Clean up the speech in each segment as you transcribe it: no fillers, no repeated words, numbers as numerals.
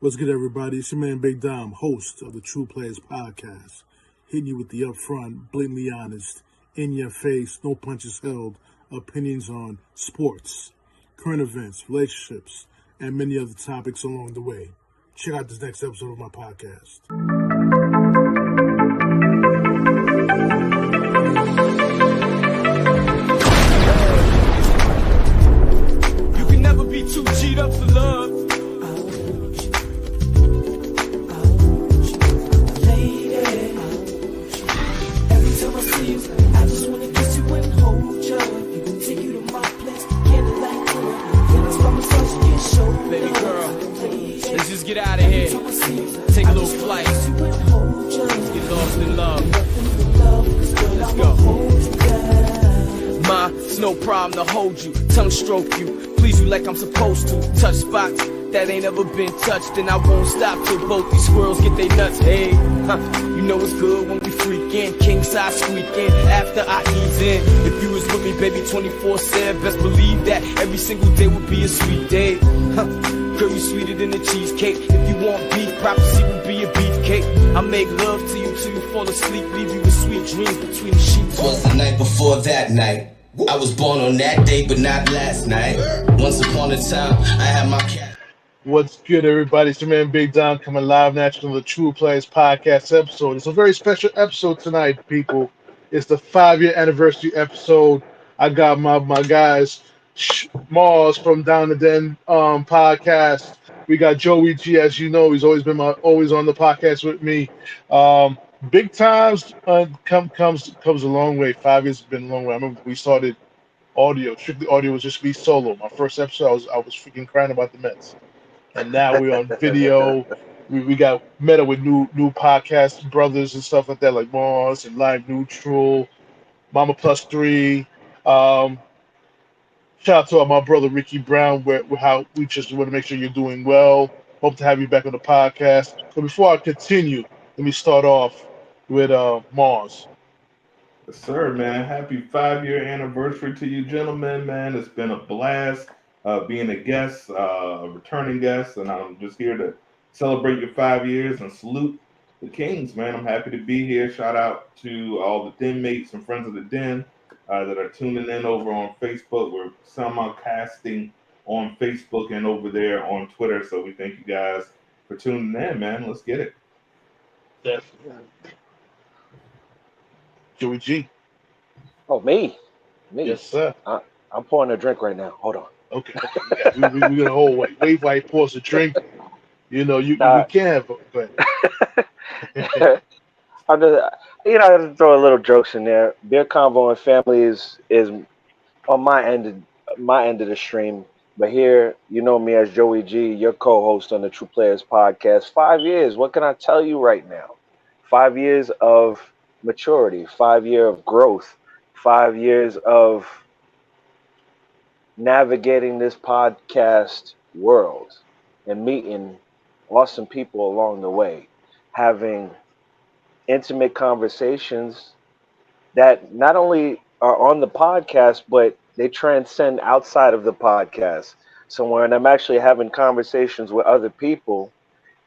What's good, everybody? It's your man Big Dom, host of the TruPlayaz Podcast, hitting you with the upfront, blatantly honest, in-your-face, no punches held, opinions on sports, current events, relationships, and many other topics along the way. Check out this next episode of my podcast. You can never be too G'd up for love. Get out of here. Take a little flight. Get lost in love. Let's go. Ma, it's no problem to hold you, tongue stroke you, please you like I'm supposed to. Touch spots that ain't ever been touched, and I won't stop till both these squirrels get their nuts. Hey, you know it's good when we freakin', king size squeaking after I ease in. If you was with me, baby, 24/7, best believe that every single day would be a sweet day. Girl, you sweeter than a cheesecake. If you want beef, prophecy will be a beefcake. I make love to you till you fall asleep, leave you with sweet dreams between the sheets. Was the night before that night. I was born on that day, but not last night. Once upon a time, I had my cat. What's good, everybody? It's your man Big Dom coming live naturally on the TruPlayaz Podcast episode. It's a very special episode tonight, people. It's the 5-year anniversary episode. I got my guys, Mars from Down the Den podcast. We got JoeyG, as you know, he's always been always on the podcast with me. Big times comes a long way. 5 years has been a long way. I remember we started audio. Strictly audio was just me solo. My first episode, I was freaking crying about the Mets, and now we're on video. We got met up with new podcast brothers and stuff like that, like Mars and Live Neutral, Mama Plus 3. Shout out to my brother Ricky Brown, how we just want to make sure you're doing well. Hope to have you back on the podcast. So before I continue, let me start off with Mars. Yes, sir, man. Happy 5-year anniversary to you gentlemen, man. It's been a blast being a guest, a returning guest, and I'm just here to celebrate your 5 years and salute the Kings, man. I'm happy to be here. Shout out to all the den mates and friends of the den that are tuning in over on Facebook. We're simulcasting on Facebook and over there on Twitter. So we thank you guys for tuning in, man. Let's get it. Definitely. JoeyG. Oh, me? Yes, sir. I'm pouring a drink right now. Hold on. Okay. We're going to hold wait while he pours a drink. You know, we can, but I'm just, I just throw a little jokes in there. Beer Convo and Family is on my end of the stream. But here, you know me as JoeyG, your co-host on the TruPlayaz Podcast. 5 years. What can I tell you right now? 5 years of maturity, 5 years of growth, 5 years of navigating this podcast world and meeting awesome people along the way, having intimate conversations that not only are on the podcast, but they transcend outside of the podcast. So when I'm actually having conversations with other people,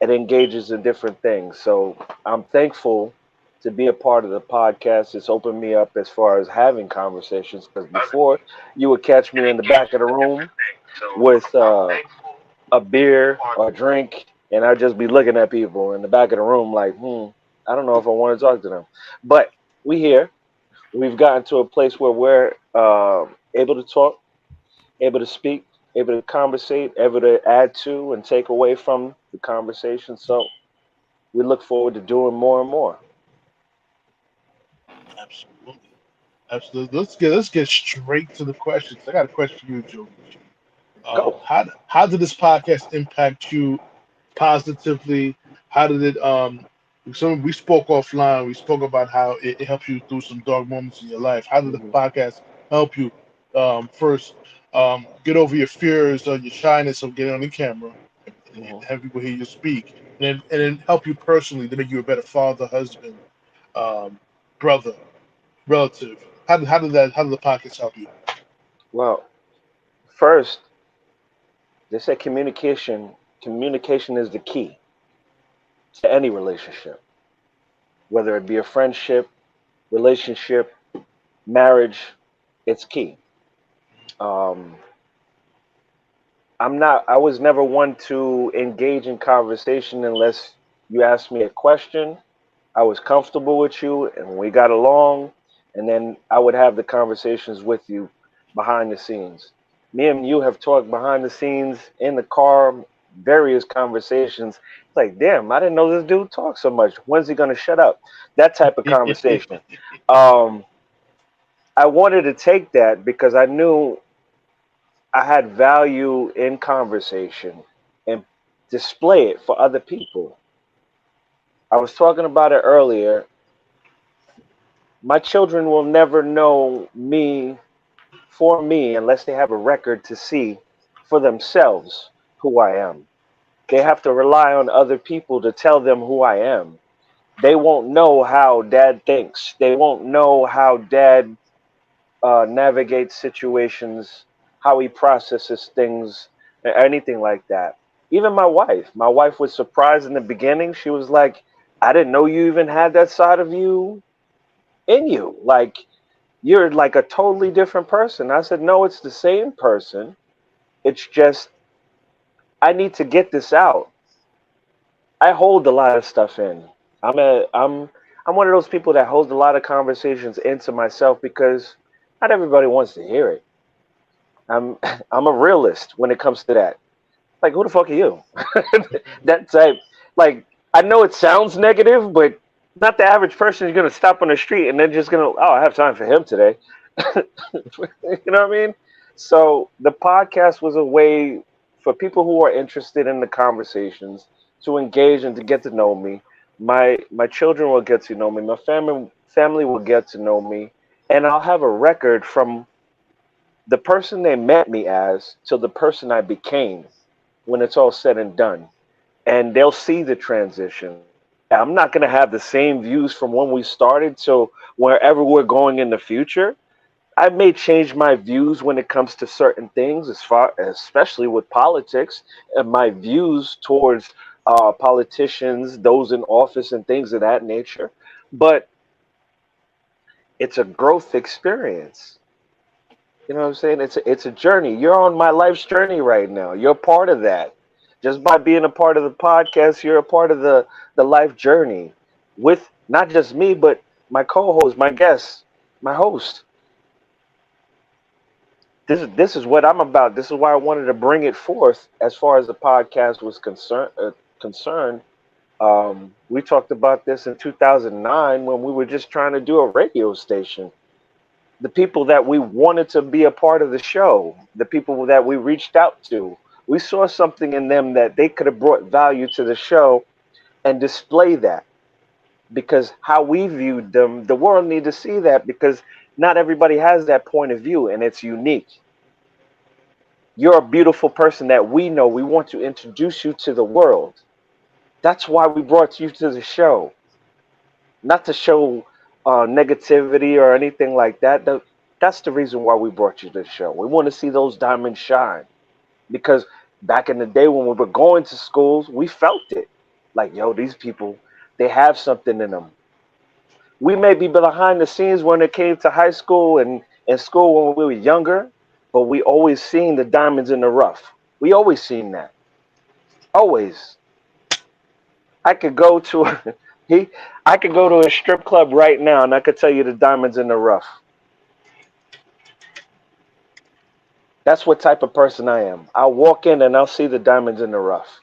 it engages in different things. So I'm thankful to be a part of the podcast. It's opened me up as far as having conversations, because before you would catch me in the back of the room with a beer or a drink, and I'd just be looking at people in the back of the room like, I don't know if I want to talk to them. But we here. We've gotten to a place where we're able to talk, able to speak, able to conversate, able to add to and take away from the conversation. So we look forward to doing more and more. Absolutely. Let's get straight to the questions. I got a question for you, JoeyG. Go. How did this podcast impact you positively? How did it we spoke offline. We spoke about how it helped you through some dark moments in your life. How did the podcast help you first get over your fears or your shyness of getting on the camera and have people hear you speak, and then help you personally to make you a better father, husband, brother, relative? How did the podcast help you? Well, first, they said communication communication is the key to any relationship, whether it be a friendship, relationship, marriage. It's key. Um, I was never one to engage in conversation unless you asked me a question. I was comfortable with you and we got along, and then I would have the conversations with you behind the scenes. Me and you have talked behind the scenes in the car, various conversations. It's like, damn, I didn't know this dude talks so much. When's he gonna shut up? That type of conversation. Um, I wanted to take that because I knew I had value in conversation and display it for other people. I was talking about it earlier. My children will never know me for me unless they have a record to see for themselves who I am. They have to rely on other people to tell them who I am. They won't know how dad thinks. They won't know how dad navigates situations, how he processes things, or anything like that. Even my wife. My wife was surprised in the beginning. She was like, I didn't know you even had that side of you in you. Like, you're like a totally different person. I said, no, it's the same person. It's just, I need to get this out. I hold a lot of stuff in. I'm one of those people that holds a lot of conversations into myself because not everybody wants to hear it. I'm I'm a realist when it comes to that. Like, who the fuck are you? That type. Like, I know it sounds negative, but not the average person is gonna stop on the street and they're just gonna, oh, I have time for him today. You know what I mean? So the podcast was a way for people who are interested in the conversations to engage and to get to know me. My children will get to know me. My family will get to know me, and I'll have a record from the person they met me as to the person I became when it's all said and done. And they'll see the transition. I'm not going to have the same views from when we started to wherever we're going in the future. I may change my views when it comes to certain things, especially with politics, and my views towards politicians, those in office, and things of that nature. But it's a growth experience. You know what I'm saying? It's a journey. You're on my life's journey right now. You're part of that. Just by being a part of the podcast, you're a part of the life journey with not just me, but my co-host, my guest, my host. This is what I'm about. This is why I wanted to bring it forth as far as the podcast was concerned. We talked about this in 2009 when we were just trying to do a radio station. The people that we wanted to be a part of the show, the people that we reached out to, we saw something in them that they could have brought value to the show and display that. Because how we viewed them, the world need to see that because not everybody has that point of view and it's unique. You're a beautiful person that we know. We want to introduce you to the world. That's why we brought you to the show. Not to show negativity or anything like that. That's the reason why we brought you to the show. We want to see those diamonds shine. Because back in the day when we were going to schools, we felt it. Like, yo, these people, they have something in them. We may be behind the scenes when it came to high school and school when we were younger, but we always seen the diamonds in the rough. We always seen that. Always. I could go to a strip club right now and I could tell you the diamonds in the rough. That's what type of person I am. I'll walk in and I'll see the diamonds in the rough.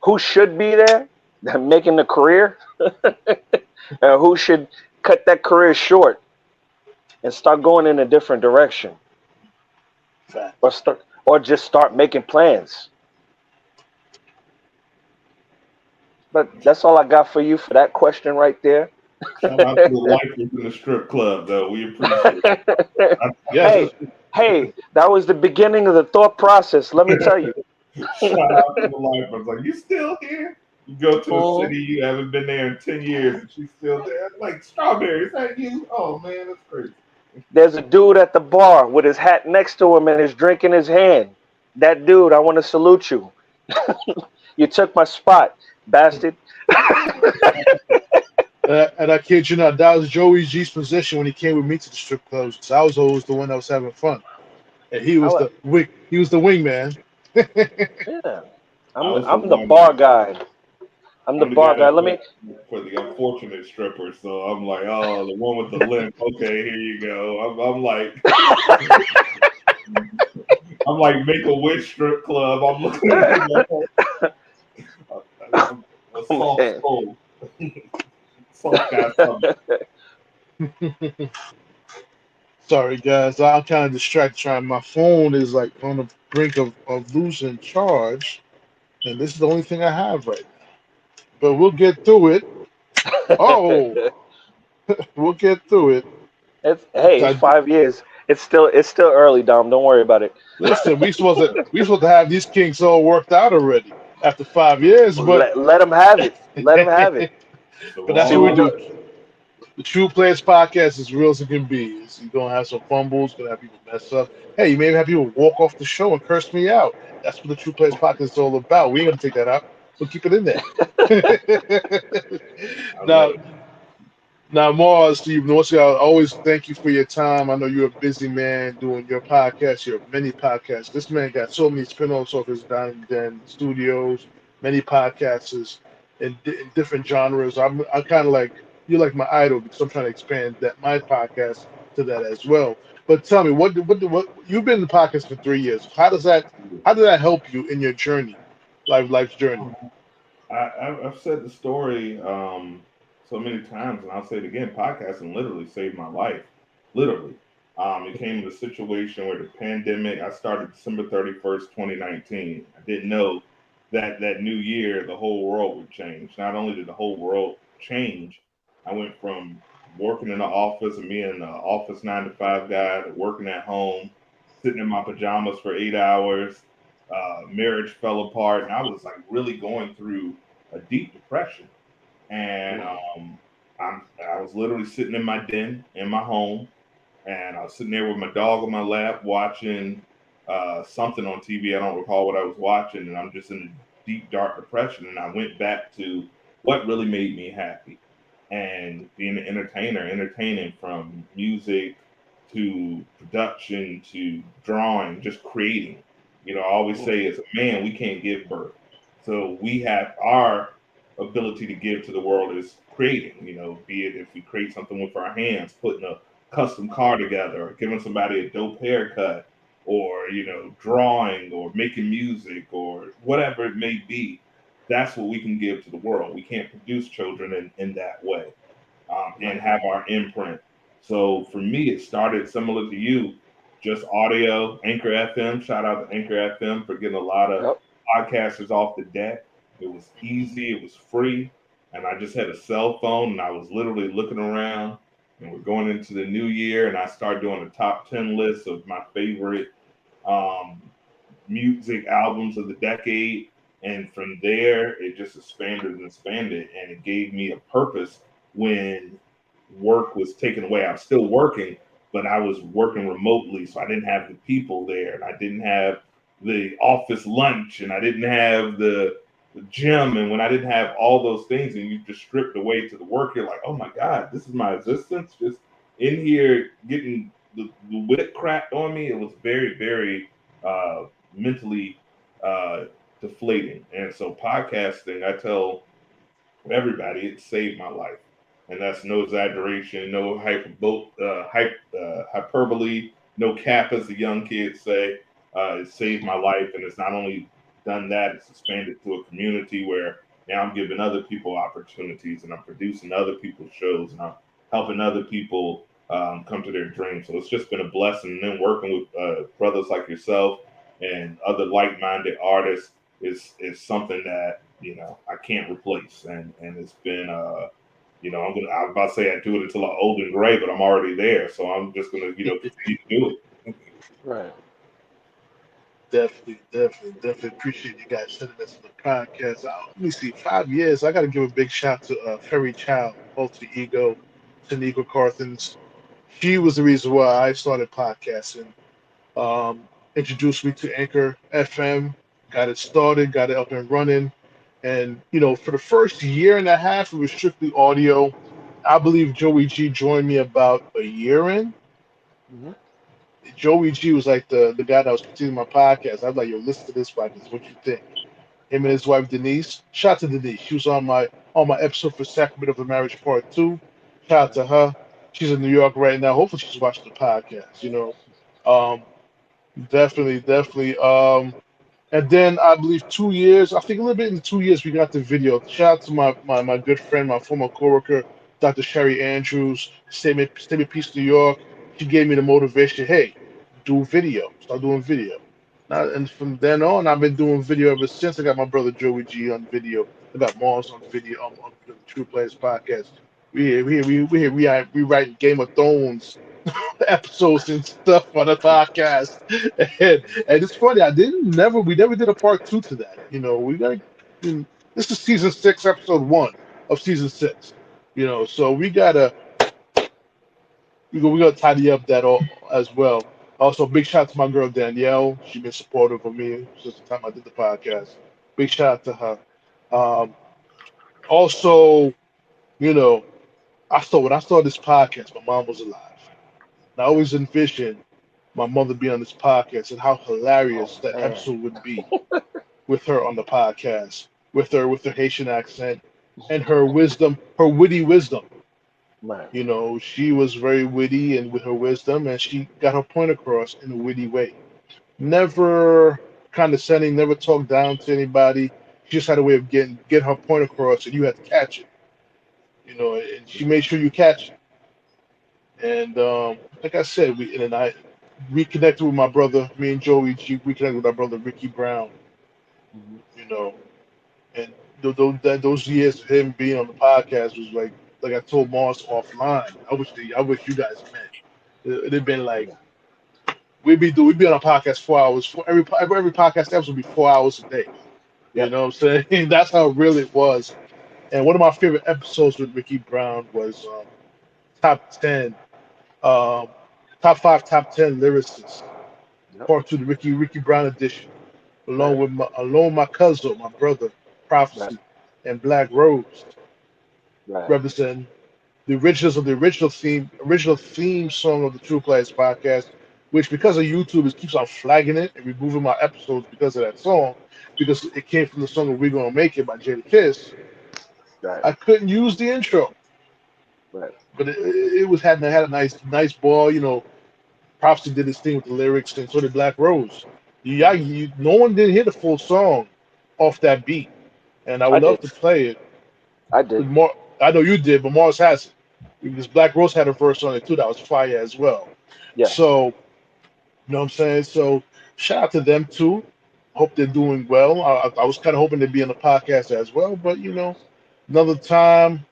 Who should be there? Making a career? Who should cut that career short and start going in a different direction? Or just start making plans. But that's all I got for you for that question right there. Shout out to the lifers in the strip club, though. We appreciate it. Hey, that was the beginning of the thought process. Let me tell you. Shout out to the lifers. Like, you still here? You go to a city you haven't been there in 10 years, and she's still there. Like, Strawberry, is that you? Oh man, that's crazy. There's a dude at the bar with his hat next to him and his drink in his hand. That dude, I want to salute you. You took my spot, bastard. And I kid you not, that was Joey G's position when he came with me to the strip clubs. 'Cause I was always the one that was having fun, and he I was wa- the wing. He was the wingman. yeah, I was the I'm the one bar guy. I'm the I'm the guy bar guy. that Let me. for the unfortunate stripper. So I'm like, oh, the one with the limp. Okay, here you go. I'm like, I'm like Make a Wish strip club. I'm looking at I'm a soft Man. soul, soft guy stomach. Sorry, guys, I'm kind of distracted. Trying, my phone is like on the brink of losing charge, and this is the only thing I have right now. But we'll get through it. Oh, we'll get through it. It's I, 5 years. It's still early, Dom. Don't worry about it. listen, we supposed to have these kinks all worked out already after 5 years, but Let them have it. Let them have it. It's the that's See, what we we wrong. do. go. The True Players Podcast is real as it can be. You're gonna have some fumbles, gonna have people mess up. Hey, you may have people walk off the show and curse me out. That's what the True Players Podcast is all about. We ain't gonna take that out. We'll keep it in there. I love now, it. now, Mars, Steve Norsky, I always thank you for your time. I know you're a busy man doing your podcast, your many podcasts. This man got so many spin-offs off his Diamond Den Studios, many podcasts in different genres. I'm kind of like, you're like my idol because I'm trying to expand that my podcast to that as well. But tell me, what you've been in the podcast for 3 years. How did that help you in your journey, life's journey? I've said the story so many times, and I'll say it again. Podcasting literally saved my life. Literally, it came to a situation where the pandemic. I started December 31st, 2019. I didn't know that new year the whole world would change. Not only did the whole world change, I went from working in the office and being an office 9 to 5 guy to working at home, sitting in my pajamas for 8 hours. Marriage fell apart, and I was like really going through a deep depression. And I was literally sitting in my den in my home, and I was sitting there with my dog on my lap watching something on TV. I don't recall what I was watching, and I'm just in a deep, dark depression. And I went back to what really made me happy, and being an entertainer, entertaining from music to production to drawing, just creating. I always say as a man, we can't give birth. So we have our ability to give to the world is creating, be it if we create something with our hands, putting a custom car together, or giving somebody a dope haircut, or, drawing or making music or whatever it may be. That's what we can give to the world. We can't produce children in that way and have our imprint. So for me, it started similar to you, just audio, Anchor FM. Shout out to Anchor FM for getting a lot of Yep. podcasters off the deck. It was easy, it was free, and I just had a cell phone and I was literally looking around. And we're going into the new year, and I started doing a top 10 list of my favorite um, music albums of the decade. And from there, it just expanded and expanded, and it gave me a purpose when work was taken away. I'm still working, but I was working remotely, so I didn't have the people there, and I didn't have the office lunch, and I didn't have the gym. And when I didn't have all those things, and you just stripped away to the work, you're like, oh my God, this is my existence, just in here getting the whip cracked on me. It was very, very mentally deflating. And so podcasting, I tell everybody, it saved my life. And that's no exaggeration, no hyperbole, no cap, as the young kids say. It saved my life, and it's not only done that; it's expanded to a community where now I'm giving other people opportunities, and I'm producing other people's shows, and I'm helping other people come to their dreams. So it's just been a blessing. And then working with brothers like yourself and other like-minded artists is something that I can't replace, and it's been I'm about to say I do it until I'm old and gray, but I'm already there. So I'm just gonna, continue to do it. Right. Definitely appreciate you guys sending us to the podcast. Let me see, 5 years. I got to give a big shout to Ferry Child, Alter Ego, Tanika Carthens. She was the reason why I started podcasting. Introduced me to Anchor FM, got it started, got it up and running. And for the first year and a half, it was strictly audio. I believe Joey G joined me about a year in. Hmm. Joey G was like the guy that was continuing my podcast. I was like, yo, listen to this podcast. What you think? Him and his wife Denise. Shout out to Denise. She was on my episode for Sacrament of the Marriage Part 2. Shout out Right. to her. She's in New York right now. Hopefully she's watching the podcast. Um, definitely. And then I believe 2 years, I think a little bit in 2 years, we got the video. Shout out to my good friend, my former coworker, Dr. Sherry Andrews, Statement Peace New York. She gave me the motivation, hey, do video, start doing video. And from then on, I've been doing video ever since. I got my brother Joey G on video. I got Mars on video on the TruPlayaz Podcast. We write Game of Thrones episodes and stuff on the podcast. And it's funny, we never did a part 2 to that. We got this is season 6, episode 1 of season 6. So we gotta tidy up that all as well. Also, big shout out to my girl Danielle. She's been supportive of me since the time I did the podcast. Big shout out to her. Um, also, you know, when I started this podcast, my mom was alive. And I always envisioned my mother being on this podcast and how hilarious Oh that man. episode would be with her on the podcast, with her Haitian accent and her wisdom, her witty wisdom. Man. She was very witty and with her wisdom, and she got her point across in a witty way. Never condescending, never talked down to anybody. She just had a way of getting her point across, and you had to catch it. And she made sure you catch it. And like I said, I reconnected with my brother. Me and Joey reconnected with our brother Ricky Brown. Hmm. You know, and those years of him being on the podcast was like I told Mars offline. I wish you guys met. It'd have been like Yeah. we'd be on a podcast 4 hours. For every podcast episode would be 4 hours a day. You Yep. know what I'm saying? That's how real it was. And one of my favorite episodes with Ricky Brown was top 10, um, top 5, top 10 lyricists, Yep. part 2, the Ricky Brown edition, Right. along with my cousin, my brother, Right. Prophecy, and Black Rose, Right. representing the originals of the original theme song of the TruPlayaz Podcast, which because of YouTube, it keeps on flagging it and removing my episodes because of that song, because it came from the song of "We Gonna Make It" by Jada Kiss. Right. I couldn't use the intro, Right. but it was had a nice ball. Prophecy did his thing with the lyrics, and so did Black Rose. No one didn't hear the full song off that beat, and I I would love did. to play it I with did. more. I know you did, but Mars hasn't, because Black Rose had a verse on it too that was fire as well. Yes. So, you know what I'm saying? So, shout out to them too. Hope they're doing well. I was kind of hoping they'd be on the podcast as well, but another time,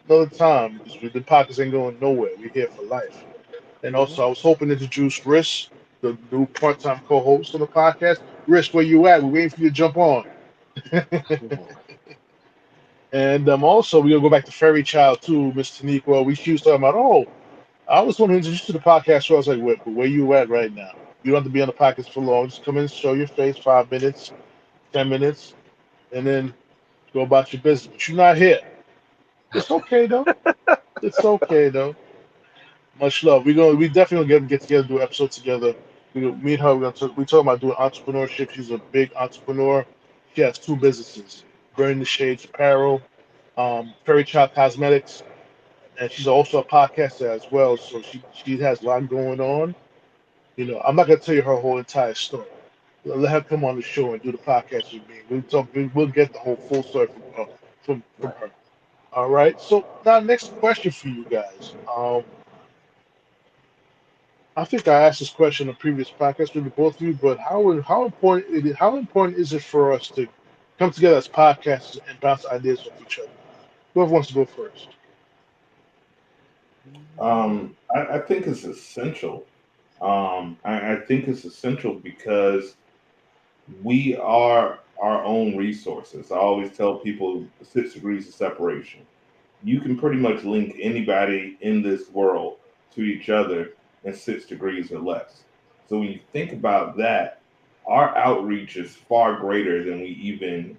another time, because the podcast ain't going nowhere. We're here for life. And Hmm. also, I was hoping to introduce Riss, the new part-time co-host on the podcast. Riss, where you at? We're waiting for you to jump on. Hmm. And also, we're gonna go back to Fairy Child too, Miss Taniqua. She was talking about, oh, I was want to introduce you to the podcast. So I was like, where you at right now? You don't have to be on the podcast for long. Just come in, show your face, 5 minutes, 10 minutes, and then go about your business. But you're not here. It's okay though. It's okay though. Much love. We definitely gonna get together, do an episode together. Me and her. We talking about doing entrepreneurship. She's a big entrepreneur. She has 2 businesses: Burning the Shades Apparel, Fairy Child Cosmetics, and she's also a podcaster as well. So she has a lot going on. I'm not gonna tell you her whole entire story. Let her come on the show and do the podcast with me. We'll talk. We'll get the whole full story from Right. her. All right. So now, next question for you guys. I think I asked this question in a previous podcast with both of you, but how important is it for us to come together as podcasters and bounce ideas off each other? Whoever wants to go first. I think it's essential. I think it's essential because we are our own resources. I always tell people 6 degrees of separation. You can pretty much link anybody in this world to each other in 6 degrees or less. So when you think about that, our outreach is far greater than we even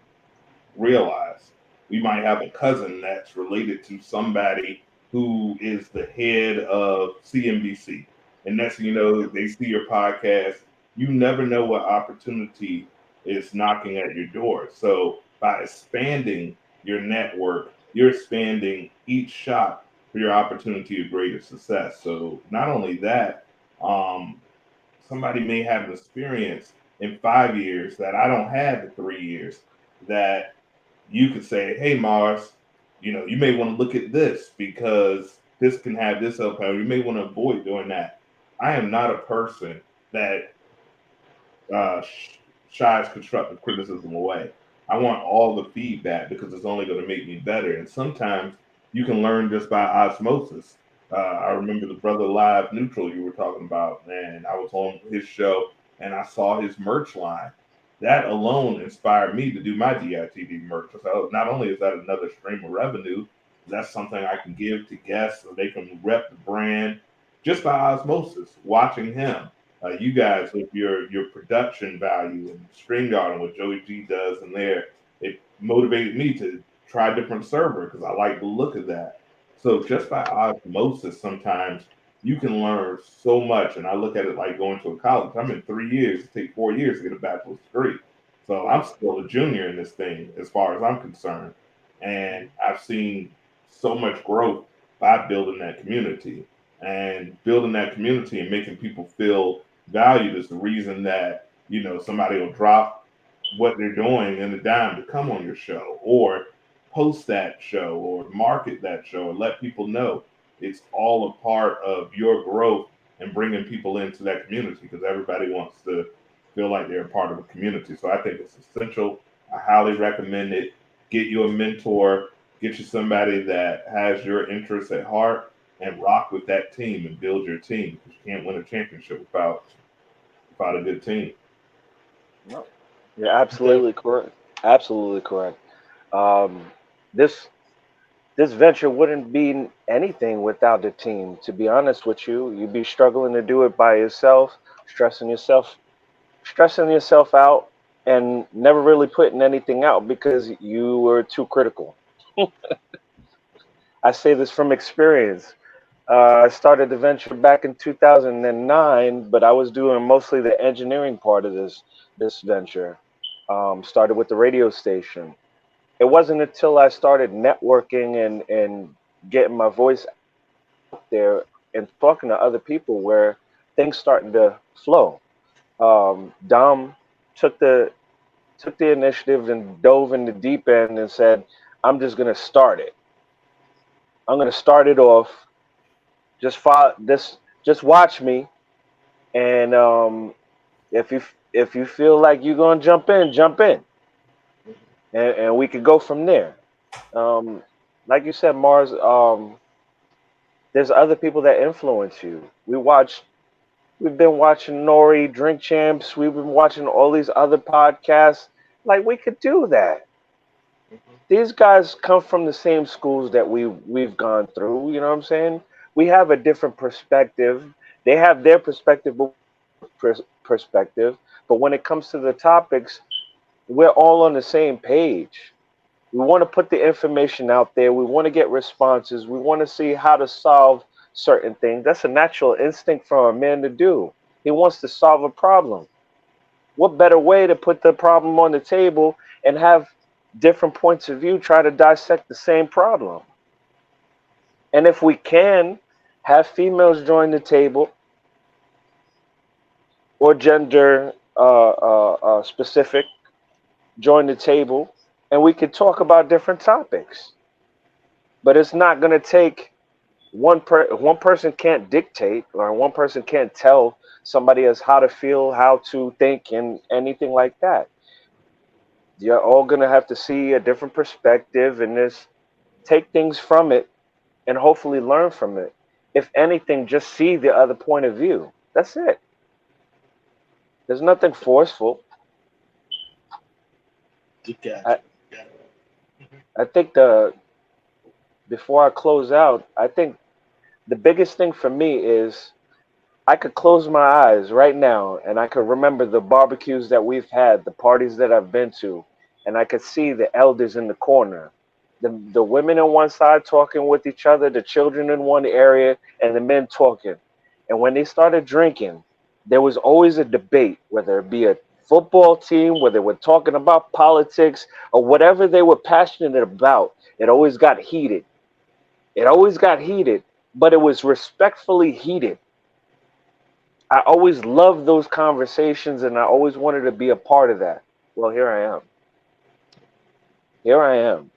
realize. We might have a cousin that's related to somebody who is the head of CNBC. And next thing you know, they see your podcast. You never know what opportunity is knocking at your door. So by expanding your network, you're expanding each shot for your opportunity of greater success. So not only that, um, somebody may have an experience in 5 years that I don't have in 3 years that you could say, hey, Mars, you may want to look at this because this can have this outcome. You may want to avoid doing that. I am not a person that uh, shies constructive criticism away. I want all the feedback because it's only going to make me better. And sometimes you can learn just by osmosis. I remember the Brother Live Neutral you were talking about, and I was on his show and I saw his merch line. That alone inspired me to do my DITD merch. So not only is that another stream of revenue, that's something I can give to guests so they can rep the brand just by osmosis, watching him. You guys with your production value and StreamYard and what JoeyG does in there, it motivated me to try a different server because I like the look of that. So just by osmosis, sometimes you can learn so much. And I look at it like going to a college. I'm in 3 years. It takes 4 years to get a bachelor's degree. So I'm still a junior in this thing as far as I'm concerned. And I've seen so much growth by building that community. And building that community and making people feel valued is the reason that somebody will drop what they're doing in the dime to come on your show or post that show or market that show and let people know it's all a part of your growth and bringing people into that community because everybody wants to feel like they're a part of a community. So I think it's essential. I highly recommend it. Get you a mentor, get you somebody that has your interests at heart and rock with that team and build your team because you can't win a championship without a good team. No, you're absolutely correct. Absolutely correct. Um, this this venture wouldn't be anything without the team. To be honest with you, you'd be struggling to do it by yourself, stressing yourself, stressing yourself out, and never really putting anything out because you were too critical. I say this from experience. I started the venture back in 2009, but I was doing mostly the engineering part of this venture. Started with the radio station. It wasn't until I started networking and getting my voice out there and talking to other people where things started to flow. Dom took the took the initiative and dove in the deep end and said, "I'm just gonna start it. I'm gonna start it off. Just follow this. Just watch me, and if you feel like you're gonna jump in, and we could go from there." Um, like you said, Mars. There's other people that influence you. We've been watching Nori, Drink Champs. We've been watching all these other podcasts. Like we could do that. These guys come from the same schools that we've gone through. You know what I'm saying? We have a different perspective. They have their perspective, perspective. But when it comes to the topics, we're all on the same page. We want to put the information out there. We want to get responses. We want to see how to solve certain things. That's a natural instinct for a man to do. He wants to solve a problem. What better way to put the problem on the table and have different points of view try to dissect the same problem? And if we can, have females join the table or gender specific join the table, and we could talk about different topics. But it's not going to take one person can't dictate, or one person can't tell somebody else how to feel, how to think, and anything like that. You're all going to have to see a different perspective and just take things from it and hopefully learn from it. If anything, just see the other point of view. That's it. There's nothing forceful. I, I think before I close out, I think the biggest thing for me is I could close my eyes right now and I could remember the barbecues that we've had, the parties that I've been to, and I could see the elders in the corner, the women on one side talking with each other, the children in one area, and the men talking. And when they started drinking, there was always a debate, whether it be a football team, whether they were talking about politics or whatever they were passionate about. It always got heated. It always got heated, but it was respectfully heated. I always loved those conversations and I always wanted to be a part of that. Well, here I am. Here I am.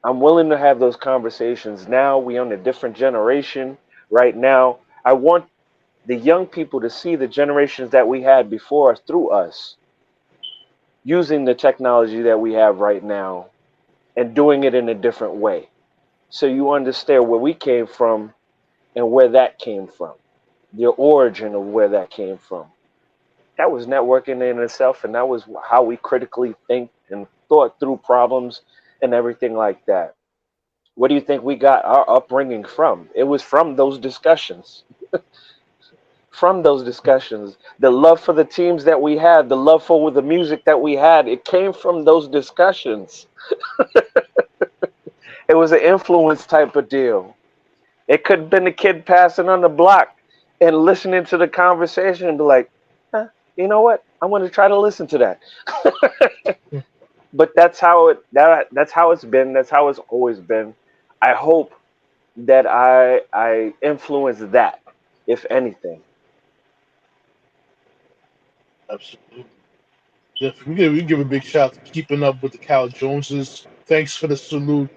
I'm willing to have those conversations now. We on a different generation right now. I want the young people to see the generations that we had before us through us using the technology that we have right now and doing it in a different way. So you understand where we came from and where that came from, the origin of where that came from. That was networking in itself, and that was how we critically think and thought through problems and everything like that. What do you think we got our upbringing from? It was from those discussions. From those discussions, the love for the teams that we had, the love for the music that we had, it came from those discussions. It was an influence type of deal. It could have been the kid passing on the block and listening to the conversation and be like, huh, you know what? I want to try to listen to that. But that's how it's been. That's how it's always been. I hope that I influence that, if anything. Absolutely. We give a big shout out to keeping up with the Cal Joneses. Thanks for the salute.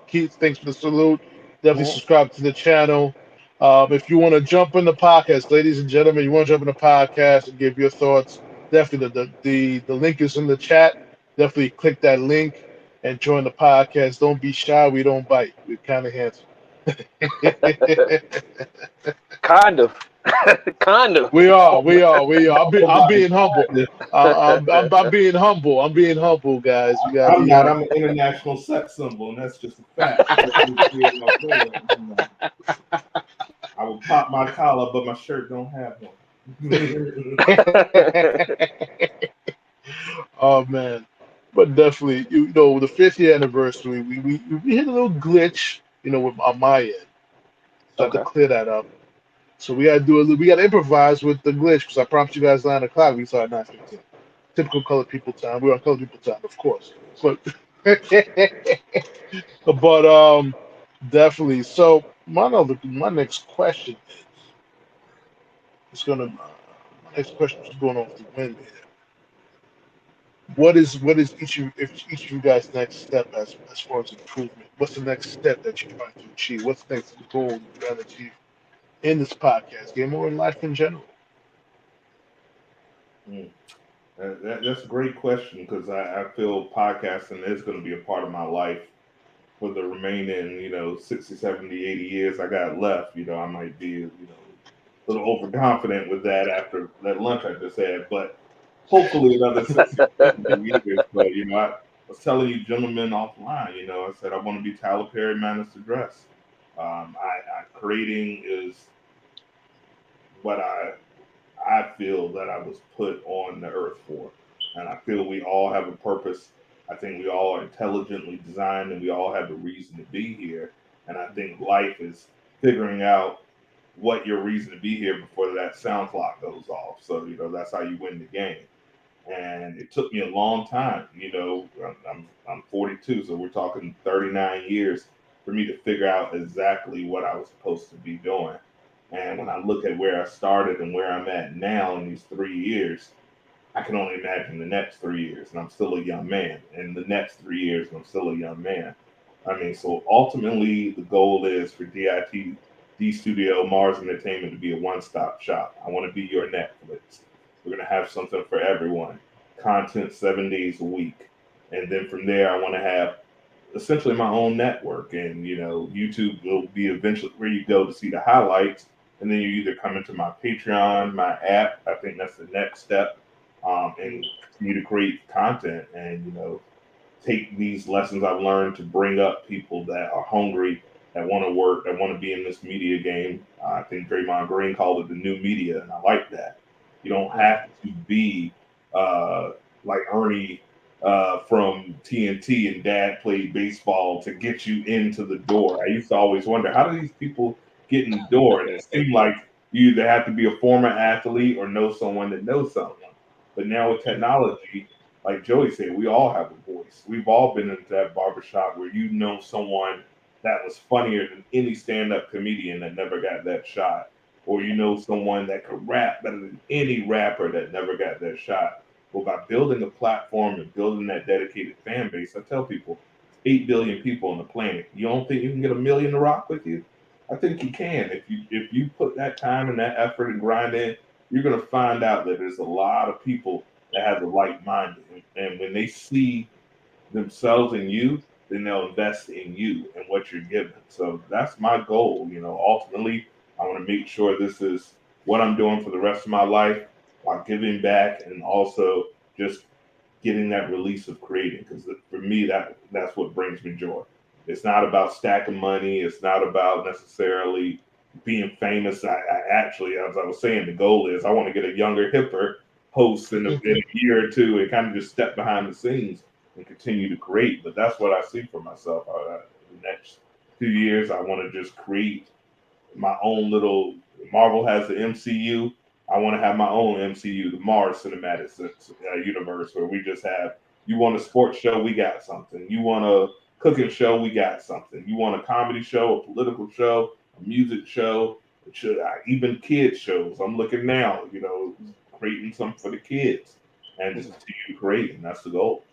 Keith, thanks for the salute. Definitely Mhm. subscribe to the channel. If you want to jump in the podcast, ladies and gentlemen, you want to jump in the podcast and give your thoughts, definitely the link is in the chat. Definitely click that link and join the podcast. Don't be shy. We don't bite. We're kind of handsome. Kind of. Kind of. We are. I'm Nobody being humble. tried I'm being humble. I'm being humble, guys. You gotta I'm be not. I'm humble. an international sex symbol, and that's just a fact. That's just me and my friends, you know. I will pop my collar, but my shirt don't have one. Oh man, but definitely, the 5th year anniversary, we hit a little glitch, on my end, so I had to Okay. clear that up. So we gotta improvise with the glitch because I promised you guys 9 o'clock. We started 9:15. Typical colored people time. We're on colored people time, of course, but but definitely. So my next question is gonna my next question is going off the wind here. What is each of you guys' next step as far as improvement? What's the next step that you're trying to achieve? What's the next goal you're trying to achieve in this podcast game or in life in general? Mm. That's a great question because I feel podcasting is going to be a part of my life for the remaining, 60, 70, 80 years I got left. I might be, a little overconfident with that after that lunch I just had, but hopefully another 60, 70 years. But, I was telling you gentlemen offline, I said I want to be Tyler Perry Manners to Dress. Creating is what I feel that I was put on the earth for. And I feel we all have a purpose. I think we all are intelligently designed and we all have a reason to be here. And I think life is figuring out what your reason to be here before that sound clock goes off. So, that's how you win the game. And it took me a long time. I'm 42, so we're talking 39 years for me to figure out exactly what I was supposed to be doing. And when I look at where I started and where I'm at now in these 3 years, I can only imagine the next 3 years, and I'm still a young man. And the next 3 years, and I'm still a young man. I mean, so ultimately, the goal is for D Studio Mars Entertainment to be a one-stop shop. I want to be your Netflix. We're going to have something for everyone, content 7 days a week. And then from there, I want to have essentially my own network. And, YouTube will be eventually where you go to see the highlights. And then you either come into my Patreon, my app. I think that's the next step. And continue to create content and, take these lessons I've learned to bring up people that are hungry that want to work, that want to be in this media game. I think Draymond Green called it the new media, and I like that. You don't have to be uh, like Ernie from TNT and Dad played baseball to get you into the door. I used to always wonder, how do these people get in the door? And it seemed like you either have to be a former athlete or know someone that knows someone. But now with technology, like Joey said, we all have a voice. We've all been into that barbershop where you know someone that was funnier than any stand-up comedian that never got that shot. Or you know someone that could rap better than any rapper that never got that shot. Well, by building a platform and building that dedicated fan base, I tell people, 8 billion people on the planet. You don't think you can get a million to rock with you? I think you can. If you put that time and that effort and grind in, you're gonna find out that there's a lot of people that have the like minded. And when they see themselves in you, then they'll invest in you and what you're giving. So that's my goal. Ultimately, I want to make sure this is what I'm doing for the rest of my life while giving back and also just getting that release of creating. Because for me, that's what brings me joy. It's not about stacking money. It's not about necessarily being famous. I actually, as I was saying, the goal is I want to get a younger, hipper host in a year or two and kind of just step behind the scenes and continue to create. But that's what I see for myself. The next 2 years, I want to just create my own little. Marvel has the MCU. I want to have my own MCU, the Mars Cinematic Universe, where we just have. You want a sports show, we got something. You want a cooking show, we got something. You want a comedy show, a political show, a music show, even kids shows. I'm looking now, creating something for the kids and just continue creating. That's the goal.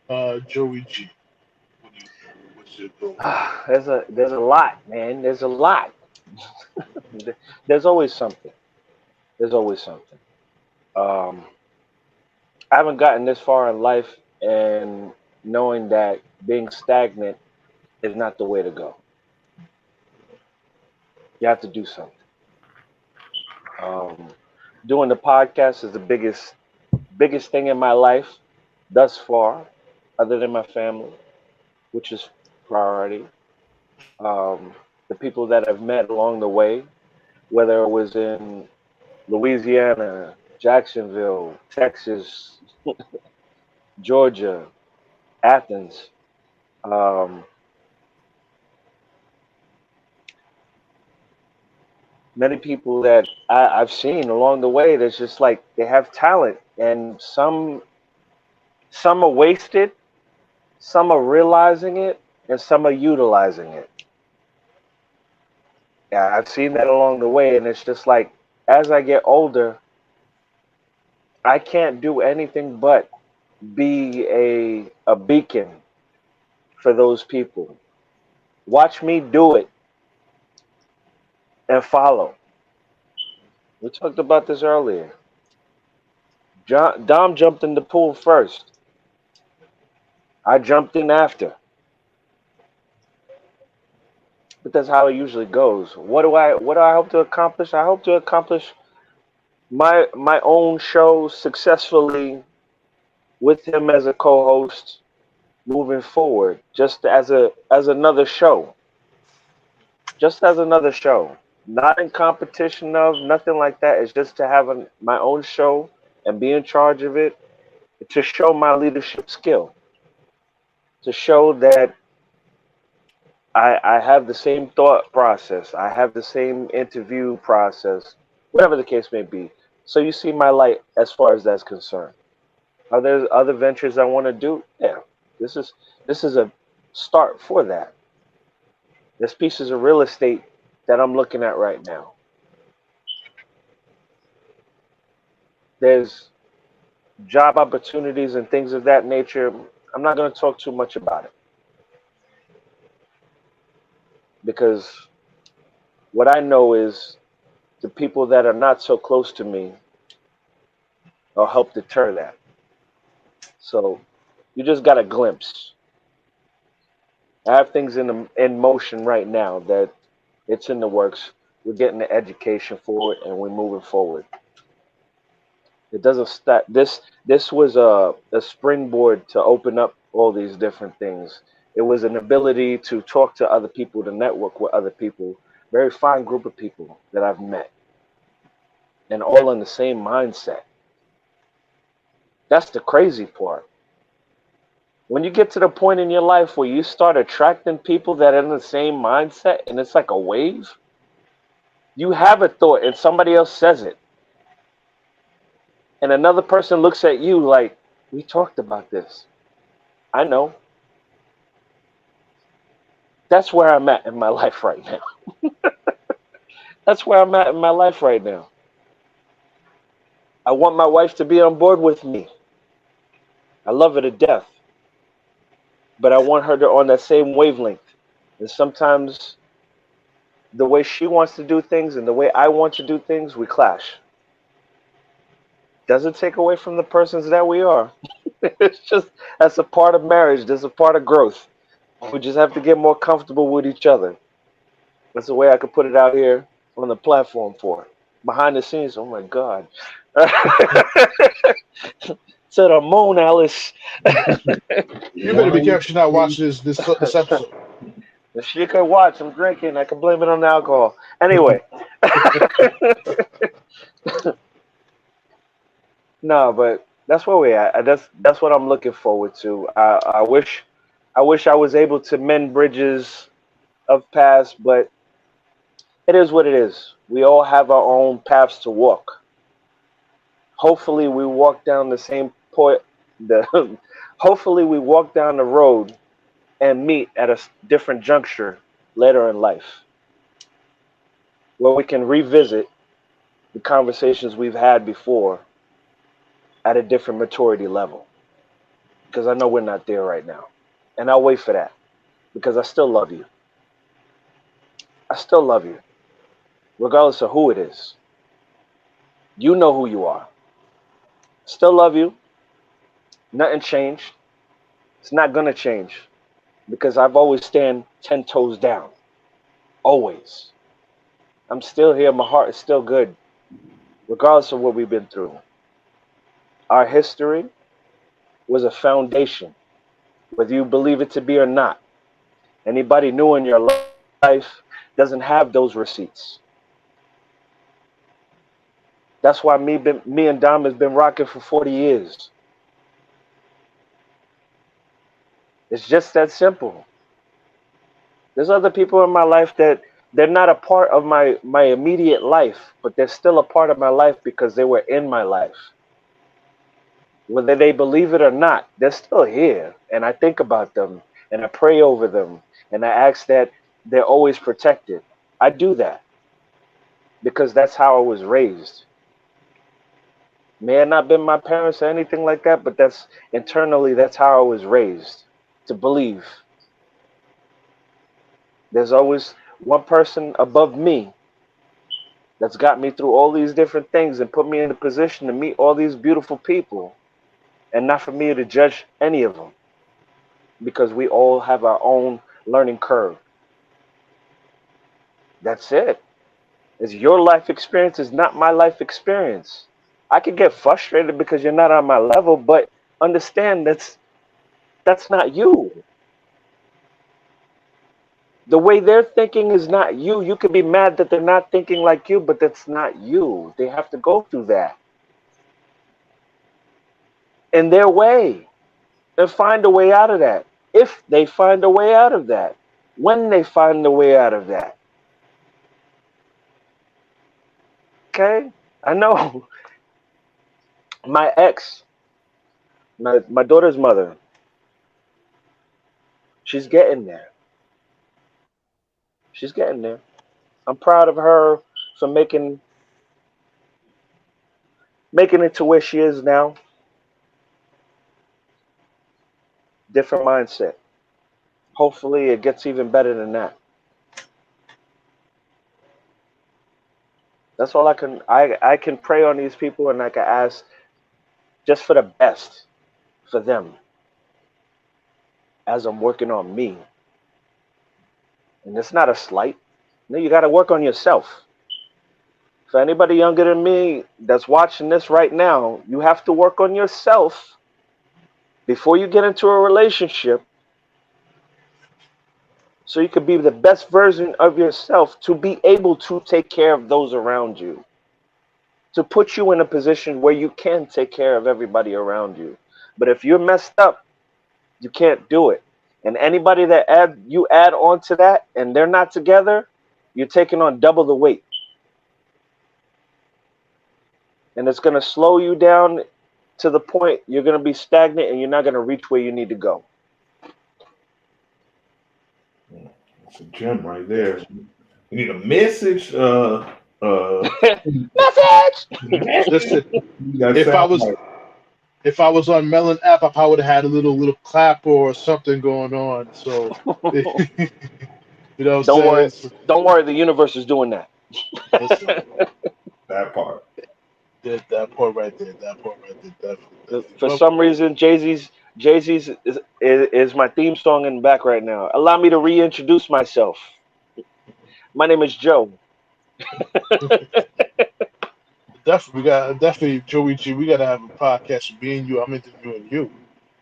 JoeyG, what's your goal? There's a lot, man. There's a lot. There's always something. There's always something. I haven't gotten this far in life and knowing that being stagnant is not the way to go. You have to do something. Doing the podcast is the biggest thing in my life thus far, other than my family, which is priority. The people that I've met along the way, whether it was in Louisiana, Jacksonville, Texas, Georgia, Athens. Many people that I've seen along the way that's just like they have talent, and some are wasted, some are realizing it, and some are utilizing it. Yeah, I've seen that along the way, and it's just like as I get older, I can't do anything but be a beacon for those people. Watch me do it and follow. We talked about this earlier. Dom jumped in the pool first. I jumped in after. But that's how it usually goes. What do I hope to accomplish? I hope to accomplish my own show successfully with him as a co-host moving forward, just as another show. Just as another show. Not in competition of, nothing like that. It's just to have my own show and be in charge of it, to show my leadership skill, to show that I have the same thought process, I have the same interview process, whatever the case may be. So you see my light as far as that's concerned. Are there other ventures I want to do? Yeah, this is a start for that. There's pieces of real estate that I'm looking at right now. There's job opportunities and things of that nature. I'm not going to talk too much about it, because what I know is the people that are not so close to me will help deter that. So you just got a glimpse. I have things in motion right now that it's in the works. We're getting the education for it, and we're moving forward. It doesn't stop. This was a springboard to open up all these different things. It was an ability to talk to other people, to network with other people. Very fine group of people that I've met, and all in the same mindset. That's the crazy part. When you get to the point in your life where you start attracting people that are in the same mindset, and it's like a wave, you have a thought and somebody else says it, and another person looks at you like, we talked about this. I know. That's where I'm at in my life right now. That's where I'm at in my life right now. I want my wife to be on board with me. I love her to death. But I want her to on that same wavelength. And sometimes the way she wants to do things and the way I want to do things, we clash. Doesn't take away from the persons that we are. It's just, that's a part of marriage. That's a part of growth. We just have to get more comfortable with each other. That's the way I could put it out here on the platform for it. Behind the scenes, oh my God. To the moon, Alice. You better be careful you're not watching this episode. If she could watch, I'm drinking. I can blame it on the alcohol. Anyway. No, but that's where we're at. That's what I'm looking forward to. I wish I was able to mend bridges of past, but it is what it is. We all have our own paths to walk. Hopefully, we walk down the same point. Hopefully, we walk down the road and meet at a different juncture later in life, where we can revisit the conversations we've had before at a different maturity level. Because I know we're not there right now, and I'll wait for that because I still love you. I still love you, regardless of who it is. You know who you are. Still love you. Nothing changed. It's not going to change because I've always stand 10 toes down. Always. I'm still here. My heart is still good, regardless of what we've been through. Our history was a foundation, whether you believe it to be or not. Anybody new in your life doesn't have those receipts. That's why me and Dom has been rocking for 40 years. It's just that simple. There's other people in my life that they're not a part of my immediate life, but they're still a part of my life because they were in my life. Whether they believe it or not, they're still here. And I think about them and I pray over them and I ask that they're always protected. I do that because that's how I was raised. May have not been my parents or anything like that, but that's internally, that's how I was raised, to believe. There's always one person above me that's got me through all these different things and put me in a position to meet all these beautiful people, and not for me to judge any of them, because we all have our own learning curve. That's it. It's your life experience, is not my life experience. I could get frustrated because you're not on my level, but understand that's not you. The way they're thinking is not you. You could be mad that they're not thinking like you, but that's not you. They have to go through that in their way and find a way out of that. If they find a way out of that, when they find a way out of that. Okay? I know. My ex, my daughter's mother, she's getting there. She's getting there. I'm proud of her for making it to where she is now. Different mindset. Hopefully it gets even better than that. That's all I can pray on these people, and I can ask just for the best for them as I'm working on me. And it's not a slight. No, you got to work on yourself. For anybody younger than me that's watching this right now, you have to work on yourself before you get into a relationship, so you could be the best version of yourself to be able to take care of those around you, to put you in a position where you can take care of everybody around you. But if you're messed up, you can't do it. And anybody that you add on to that and they're not together, you're taking on double the weight. And it's going to slow you down to the point you're going to be stagnant and you're not going to reach where you need to go. It's a gem right there. You need a message. Message. Listen, You got if I was sound if I was on Melon app, I probably would have had a little clap or something going on. So, you know what Don't I'm worry. saying? Don't worry. The universe is doing that. Listen, that part. that part right there, definitely. For Well, some reason, Jay-Z's is my theme song in the back right now. Allow me to reintroduce myself. My name is Joe. definitely Joey G. We gotta have a podcast with me and you. I'm interviewing you.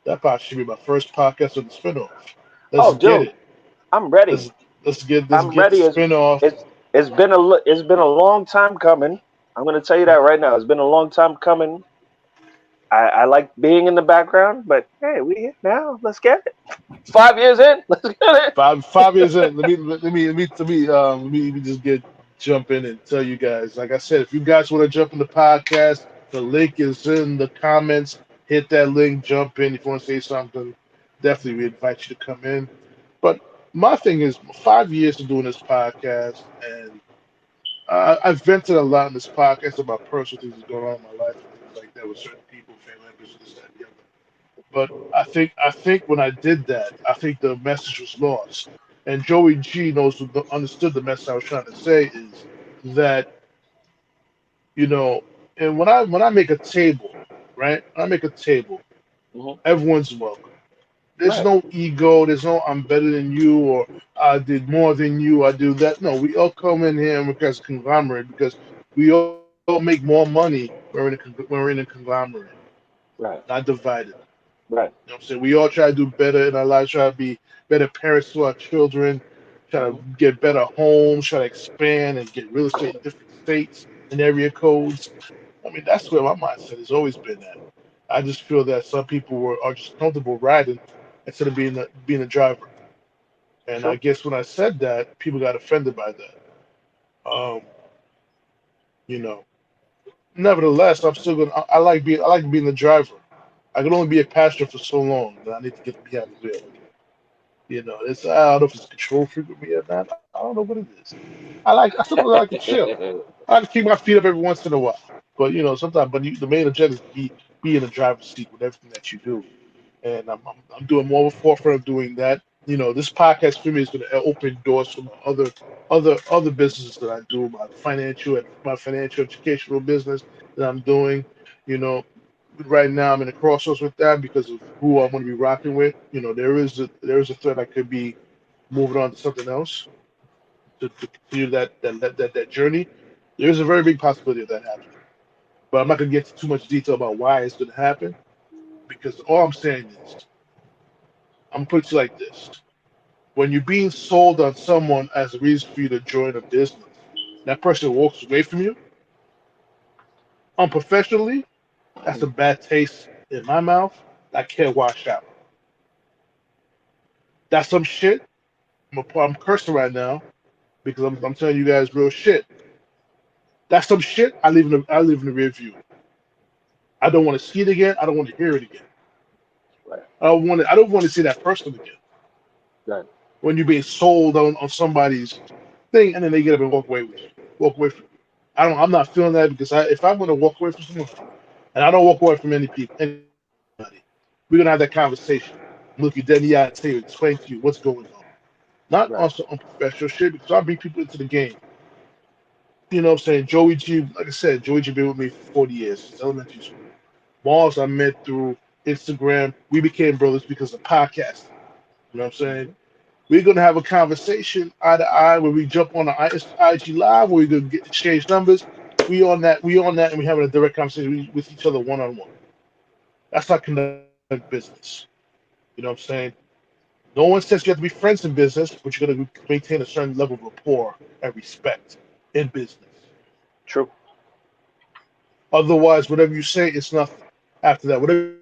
That probably should be my first podcast on the spinoff. Let's Oh, get dude, it. I'm ready. Let's I'm get the ready. spinoff. It's been a long time coming. I'm gonna tell you that right now. It's been a long time coming. I like being in the background, but hey, we here now. Let's get it. 5 years in. Let's get it. 5 years in. Let me just jump in and tell you guys. Like I said, if you guys want to jump in the podcast, the link is in the comments. Hit that link, jump in. If you want to say something, definitely we invite you to come in. But my thing is 5 years of doing this podcast, and I've vented a lot in this podcast about personal things that's going on in my life and things like that with certain people, family members, this, that, and the other. But I think when I did that, I think the message was lost. And Joey G understood the message I was trying to say is that you know, and when I make a table, right? When I make a table, Mhm. everyone's welcome. There's Right. no ego. There's no I'm better than you or I did more than you. I do that. No, we all come in here because conglomerate because we all make more money when we're in a conglomerate, Right. not divided. Right. You know what I'm saying? We all try to do better in our lives, try to be better parents to our children, try to Mhm. get better homes, try to expand and get real estate in different states and area codes. I mean, that's where my mindset has always been at. I just feel that some people are just comfortable riding instead of being a driver. And I True. guess when I said that, people got offended by that. Um, you know, nevertheless, I'm still gonna. I like being the driver. I can only be a passenger for so long, and I need to get behind the wheel. You know, I don't know if it's a control freak with me or not. I don't know what it is. I still like to chill. I like to keep my feet up every once in a while. But sometimes, the main objective is to be in the driver's seat with everything that you do. And I'm doing more of a forefront of doing that. This podcast for me is going to open doors for my other businesses that I do, my financial educational business that I'm doing. You know, right now I'm in a crossroads with that because of who I'm going to be rocking with. There is a threat I could be moving on to something else to continue that journey. There is a very big possibility of that happening, but I'm not going to get into too much detail about why it's going to happen because all I'm saying is I'm going to put it like this: when you're being sold on someone as a reason for you to join a business, that person walks away from you unprofessionally. That's a bad taste in my mouth. I can't wash out. That's some shit. I'm cursing right now because I'm telling you guys real shit. That's some shit. I live in the rear view. I don't want to see it again. I don't want to hear it again. Right. I don't want to see that person again. Right. When you're being sold on somebody's thing and then they get up and walk away with you. Walk away from you. I'm not feeling that because if I'm gonna walk away from someone, and I don't walk away from anybody, we're gonna have that conversation. Look you dead in the eye and tell you, explain to you what's going on. Not Right. on some unprofessional shit because I bring people into the game. You know what I'm saying? Joey G, like I said, Joey G been with me for 40 years since elementary school. Mars I met through Instagram. We became brothers because of podcasting. You know what I'm saying? Mhm. We're gonna have a conversation eye to eye where we jump on the IG live where we're gonna exchange numbers. We on that, and we having a direct conversation with each other one on one. That's not conducting business. business. You know what I'm saying? No one says you have to be friends in business, but you're going to maintain a certain level of rapport and respect in business. True. Otherwise, whatever you say, it's nothing. After that, whatever you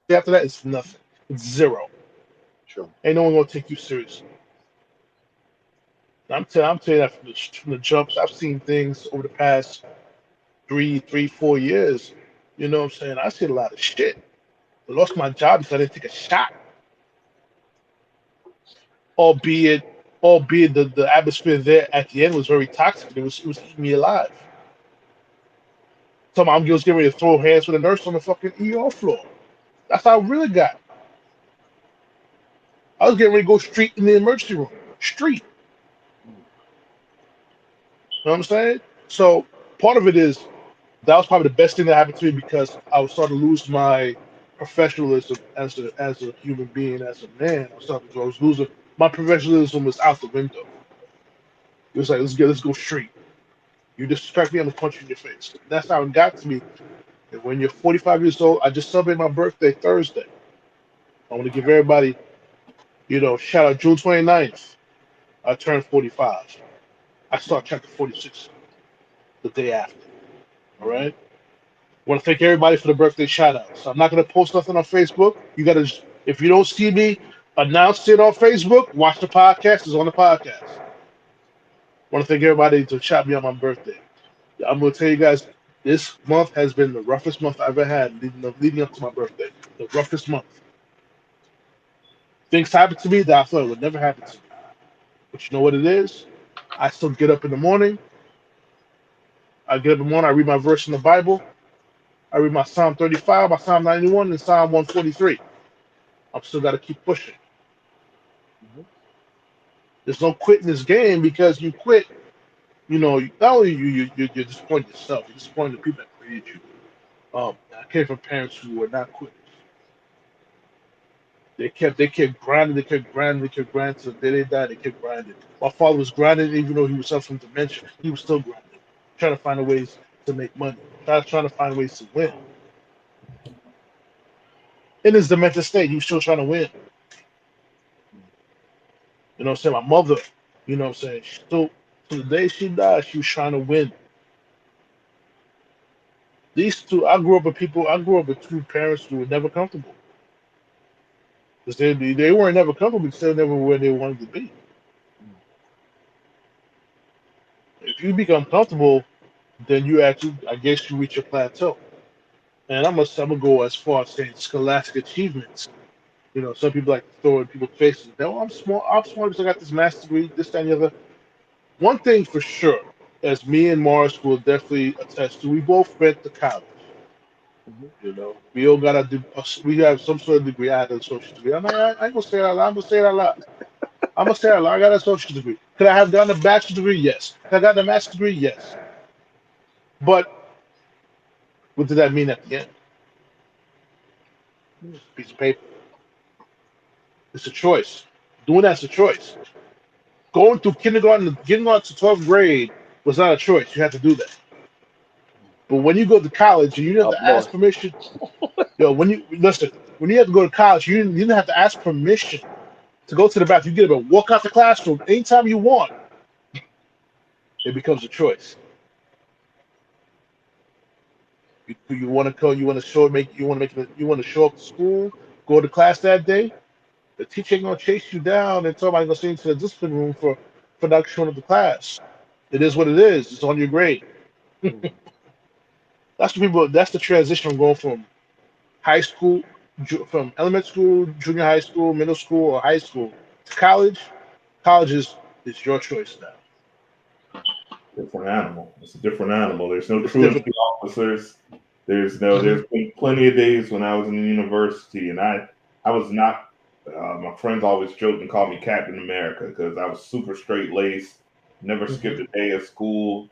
say after that, it's nothing. It's zero. True. Ain't no one gonna take you seriously. I'm telling you that from the jumps. I've seen things over the past 4 years. You know what I'm saying? I seen a lot of shit. I lost my job because I didn't take a shot. Albeit, albeit the atmosphere there at the end was very toxic. It was eating me alive. I was getting ready to throw hands with a nurse on the fucking ER floor. That's how I really got. I was getting ready to go straight in the emergency room. Street. You know what I'm saying? So part of it is that was probably the best thing that happened to me because I was starting to lose my professionalism as a human being, as a man. I was losing my professionalism was out the window. It was like let's go straight. You disrespect me, I'm gonna punch you in your face. That's how it got to me. And when you're 45 years old, I just celebrated my birthday Thursday. I want to give everybody, shout out June 29th. I turned 45. I start chapter 46 the day after. All right. I want to thank everybody for the birthday shout outs. I'm not going to post nothing on Facebook. You got to, if you don't see me announce it on Facebook, watch the podcast. It's on the podcast. I want to thank everybody to shout me on my birthday. I'm going to tell you guys, this month has been the roughest month I've ever had leading up to my birthday. The roughest month. Things happen to me that I thought would never happen to me. But you know what it is? I still get up in the morning. I read my verse in the Bible. I read my Psalm 35, my Psalm 91, and Psalm 143. I'm still got to keep pushing. There's no quit in this game because you quit. Not only you're disappointing yourself, you're disappointing the people that created you. I came from parents who were not quitters. They kept grinding, they kept grinding till the day they died. They kept grinding. My father was grinding even though he was suffering from dementia. He was still grinding, trying to find ways to make money, trying to find ways to win. In his dementia state, he was still trying to win. You know what I'm saying? My mother, you know what I'm saying? Still, to the day she died, she was trying to win. These two, I grew up with two parents who were never comfortable. Because they weren't never comfortable because they were never where they wanted to be. If you become comfortable, then you actually, I guess you reach your plateau. And I'm gonna go as far as saying scholastic achievements. Some people like to throw in people's faces. No, I'm smart because I got this master's degree, this, that, and the other. One thing for sure, as me and Morris will definitely attest to, we both went to college. We all got we have some sort of degree. I had an associate's degree. I ain't gonna say it out loud. I'm gonna say it out loud. I'm gonna say it out loud. I got an associate's degree. Could I have gotten a bachelor's degree? Yes. Could I got a master's degree? Yes. But what did that mean at the end? Just a piece of paper. It's a choice. Doing that's a choice. Going through kindergarten, getting on to 12th grade was not a choice. You had to do that. But when you go to college, you didn't have to ask permission. When you have to go to college, you didn't have to ask permission to go to the bathroom. You get up and walk out the classroom anytime you want. It becomes a choice. You want to go. You want to show up to school, go to class that day. The teacher ain't gonna chase you down and somebody's gonna send you to the discipline room for not showing up to class. It is what it is. It's on your grade. That's the transition from going from high school, from elementary school, junior high school, middle school, or high school to college. College is your choice now. Different animal. It's a different animal. There's no truancy officers. There's been plenty of days when I was in the university and I was not. My friends always joked and called me Captain America because I was super straight laced. Never skipped a day of school.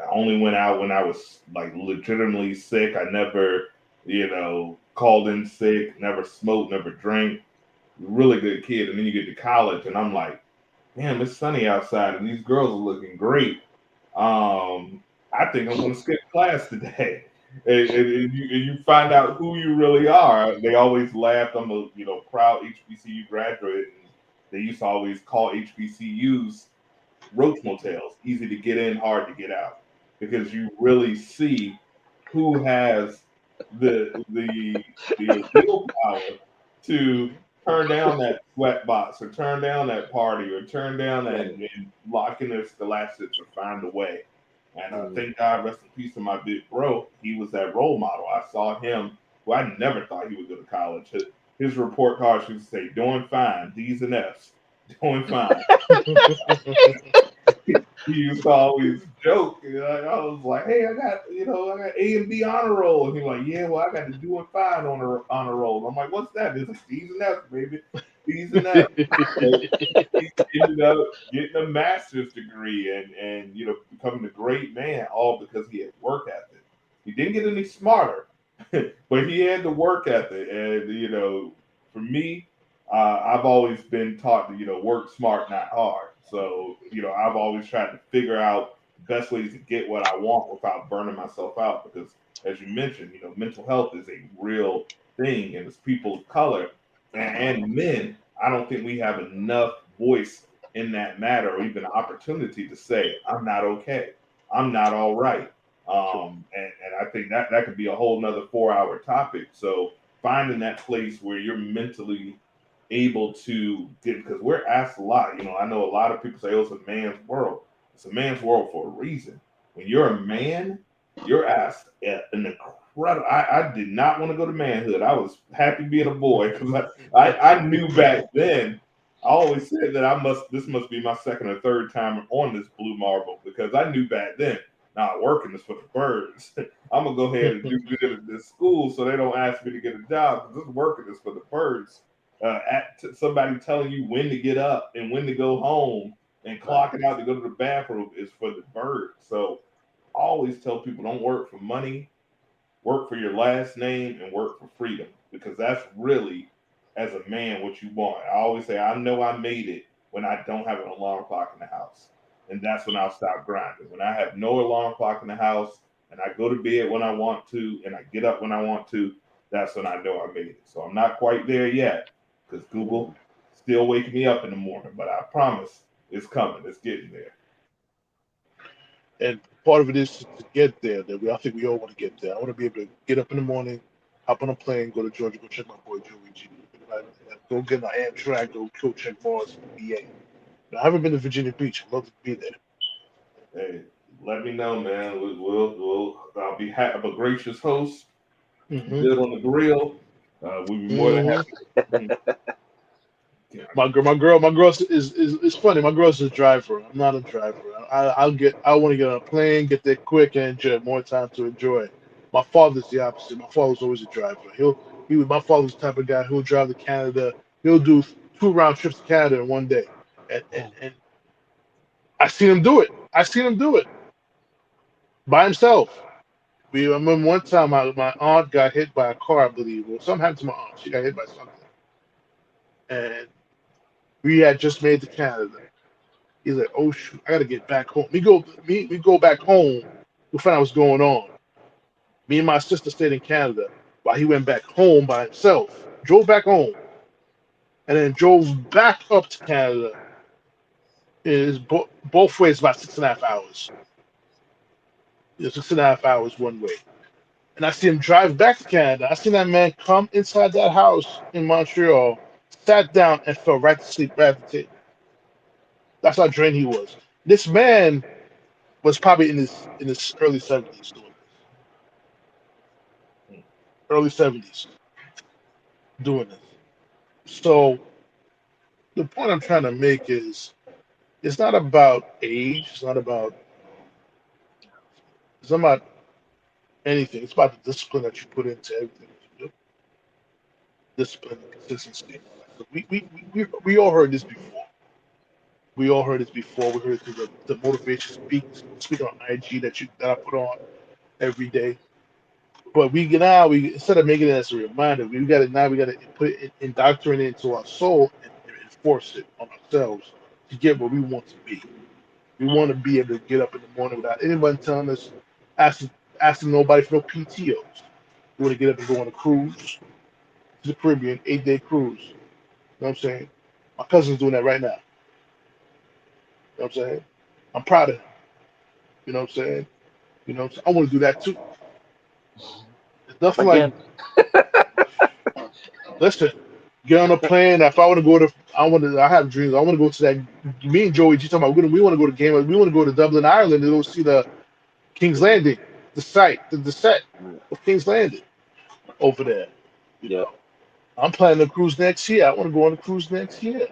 I only went out when I was like legitimately sick. I never, called in sick, never smoked, never drank. Really good kid. And then you get to college and I'm like, man, it's sunny outside and these girls are looking great. I think I'm going to skip class today. and you find out who you really are. They always laughed. I'm a proud HBCU graduate, and they used to always call HBCUs roach motels, easy to get in, hard to get out, because you really see who has the willpower to turn down that sweat box or turn down that party or turn down that Right. and lock in their scholastics or find a way. And Mm. thank God, rest in peace to my big bro. He was that role model. I saw him. Well, I never thought he would go to college. His report cards used to say, "Doing fine, D's and F's, doing fine." He used to always joke. I was like, "Hey, I got A and B honor roll." And he's like, "Yeah, well, I got to do it fine on a honor roll." I'm like, "What's that?" It's like D's and F's, baby, D's and F's. So he ended up getting a master's degree and becoming a great man, all because he had work ethic. He didn't get any smarter, but he had the work ethic. And for me, I've always been taught to work smart, not hard. So I've always tried to figure out best ways to get what I want without burning myself out. Because as you mentioned, mental health is a real thing, and as people of color and men, I don't think we have enough voice in that matter, or even opportunity to say, "I'm not okay. I'm not all right." And I think that could be a whole nother 4-hour topic. So finding that place where you're mentally able to get, because we're asked a lot. I know a lot of people say, "Oh, it's a man's world." It's a man's world for a reason. When you're a man, you're asked an incredible. I did not want to go to manhood. I was happy being a boy because I knew back then. I always said that this must be my second or third time on this blue marble, because I knew back then, not working is for the birds. I'm gonna go ahead and do good at this school so they don't ask me to get a job, because this working is for the birds. Somebody telling you when to get up and when to go home and clocking out to go to the bathroom is for the birds. So I always tell people, don't work for money, work for your last name, and work for freedom, because that's really, as a man, what you want. I always say, I know I made it when I don't have an alarm clock in the house. And that's when I'll stop grinding. When I have no alarm clock in the house and I go to bed when I want to and I get up when I want to, that's when I know I made it. So I'm not quite there yet, because Google still waking me up in the morning, but I promise it's coming. It's getting there. And part of it is to get there. I think we all want to get there. I want to be able to get up in the morning, hop on a plane, go to Georgia, go check my boy JoeyG. Go get my Amtrak, go check Mars, VA. I haven't been to Virginia Beach. I'd love to be there. Hey, let me know, man. I'll be I'm a gracious host. Hmm. Good on the grill. We'd be more than Hmm. happy. Mhm. Yeah. My girl is funny. My girl's a driver. I'm not a driver. I want to get on a plane, get there quick, and enjoy more time to enjoy. My father's the opposite. My father's always a driver. My father's the type of guy who'll drive to Canada. He'll do 2 round trips to Canada in one day, and I seen him do it. I seen him do it by himself. I remember one time my aunt got hit by a car, I believe, or something happened to my aunt. She got hit by something, and we had just made it to Canada. He's like, "Oh shoot, I gotta get back home." We go back home. We find out what's going on. Me and my sister stayed in Canada while he went back home by himself. Drove back home and then drove back up to Canada. Both ways about 6.5 hours. 6.5 hours one way. And I see him drive back to Canada. I seen that man come inside that house in Montreal, sat down, and fell right to sleep right at the table. That's how drained he was. This man was probably in his early 70s doing this. Early 70s doing this. So the point I'm trying to make is it's not about age, it's not about anything. It's about the discipline that you put into everything that you do. Discipline and consistency. So we all heard this before. We all heard this before. We heard it through the motivation speak on IG that I put on every day. But we instead of making it as a reminder, we got to put it indoctrinate it into our soul and enforce it on ourselves to get where we want to be. We want to be able to get up in the morning without anyone telling us, ask asking nobody for no PTOs. You want to get up and go on a cruise to the Caribbean, 8-day cruise. You know what I'm saying? My cousin's doing that right now. You know what I'm saying? I'm proud of him. You know what I'm saying? You know what I'm saying? I want to do that too. It's nothing like, Again, listen, get on a plane. If I want to go to, I have dreams. I want to go to that. Me and JoeyG talking about, we want to go to game. We want to go to Dublin, Ireland, and go see the King's Landing, the site, the set of King's Landing over there. You yeah. know, I'm planning a cruise next year. I want to go on a cruise next year.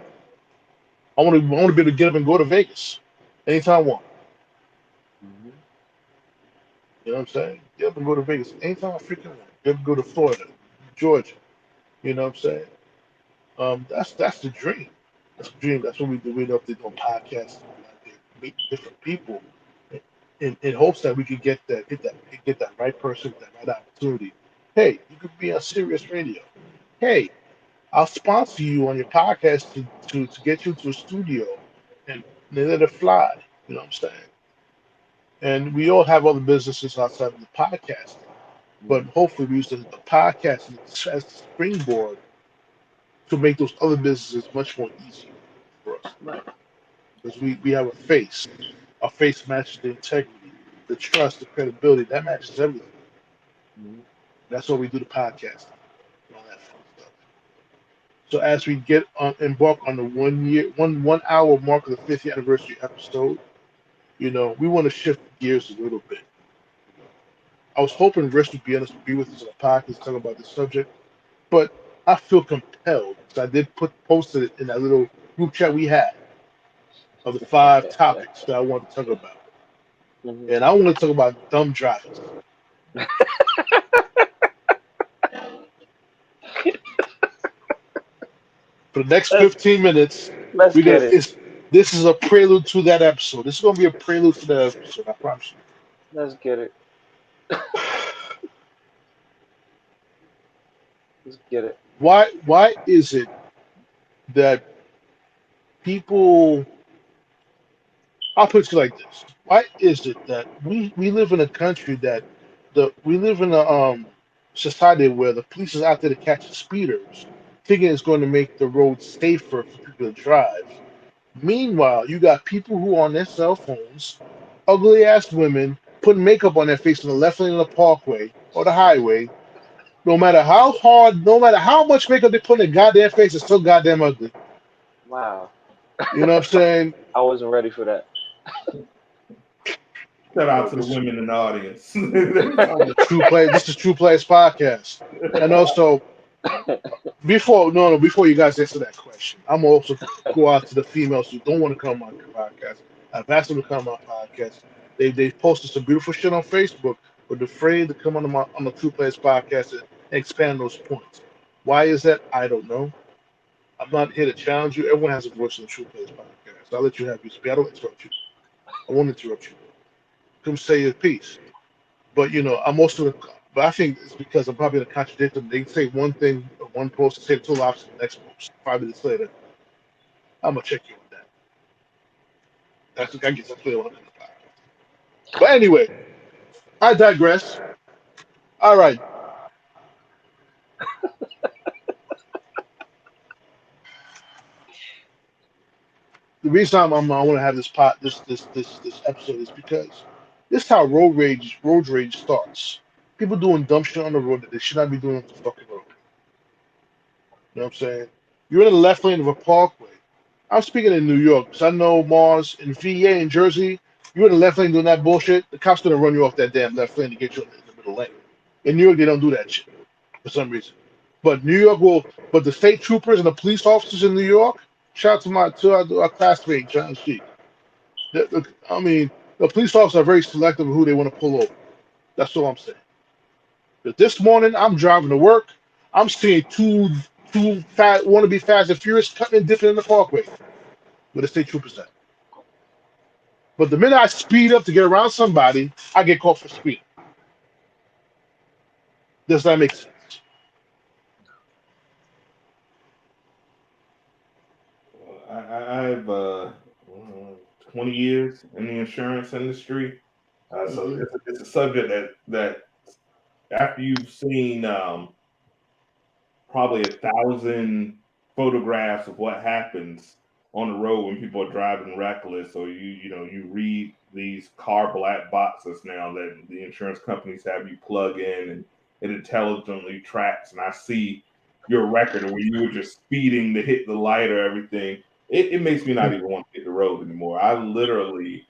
I want to be able to get up and go to Vegas anytime I want. Mhm. You know what I'm saying? Get up and go to Vegas anytime I freaking want. Get up and go to Florida, Georgia. You know what I'm saying? That's the dream. That's the dream. That's what we do. We up there doing podcasts, meeting different people, in hopes that we could get that right person, that right opportunity. Hey, you could be on Sirius Radio. Hey, I'll sponsor you on your podcast to get you to a studio and let it fly. You know what I'm saying? And we all have other businesses outside of the podcast, but Mhm. hopefully we use the podcast as a springboard to make those other businesses much more easier for us. Right. Because we have a face. Our face matches the integrity, the trust, the credibility. That matches everything. Mhm. That's why we do the podcast and all that fun stuff. So as we get on embark on the 1 hour mark of the 50th anniversary episode, we want to shift gears a little bit. I was hoping Rich would be with us on the podcast talking about this subject, but I feel compelled because I did posted it in that little group chat we had of the 5 topics that I want to talk about. Mhm. And I want to talk about dumb drivers. For the next Let's 15 minutes, let's we're gonna get it. it's this is a prelude to that episode. This is gonna be a prelude to that episode, I promise Let's get it. you. Let's get it. Why is it that people, I'll put it like this. Why is it that we live in a country that we live in a society where the police is out there to catch the speeders, thinking it's going to make the roads safer for people to drive. Meanwhile, you got people who are on their cell phones, ugly ass women putting makeup on their face on the left lane of the parkway or the highway. No matter how hard, no matter how much makeup they put in their goddamn face, it's still goddamn ugly. Wow. You know what I'm saying? I wasn't ready for that. Shout No, out to the this women in the audience. true play. This is TruPlayaz Podcast, and also before you guys answer that question, I'm also go out to the females who don't want to come on my podcast. I've asked them to come on my podcast. They've posted some beautiful shit on Facebook, but they're afraid to come on the TruPlayaz Podcast and expand those points. Why is that? I don't know. I'm not here to challenge you. Everyone has a voice in the TruPlayaz Podcast. I'll let you have your speech. I don't interrupt you. I won't interrupt you. Come say your piece. But I'm also, but I think it's because I'm probably gonna contradict them. They say one thing, one post, and say the total opposite the next post. 5 minutes later, I'm gonna check you on that. I guess that's what they want to do. But anyway, I digress. All right. The reason I want to have this episode is because this is how road rage starts. People doing dumb shit on the road that they should not be doing on the fucking road. You know what I'm saying? You're in the left lane of a parkway. I'm speaking in New York because I know Mars in VA in Jersey. You're in the left lane doing that bullshit. The cops gonna run you off that damn left lane to get you in the middle lane. In New York, they don't do that shit for some reason. But New York will. But the state troopers and the police officers in New York. Shout out to our classmate John Sheik. I mean, the police officers are very selective of who they want to pull over. That's all I'm saying. But this morning, I'm driving to work. I'm seeing two fat want to be fast and furious cutting and dipping in the parkway with the state troopers at. But the minute I speed up to get around somebody, I get caught for speed. Does that make sense? I've 20 years in the insurance industry. So it's a subject that after you've seen probably 1,000 photographs of what happens on the road when people are driving reckless, or you read these car black boxes now that the insurance companies have you plug in, and it intelligently tracks. And I see your record where you were just speeding to hit the light or everything. It makes me not even want to hit the road anymore. I literally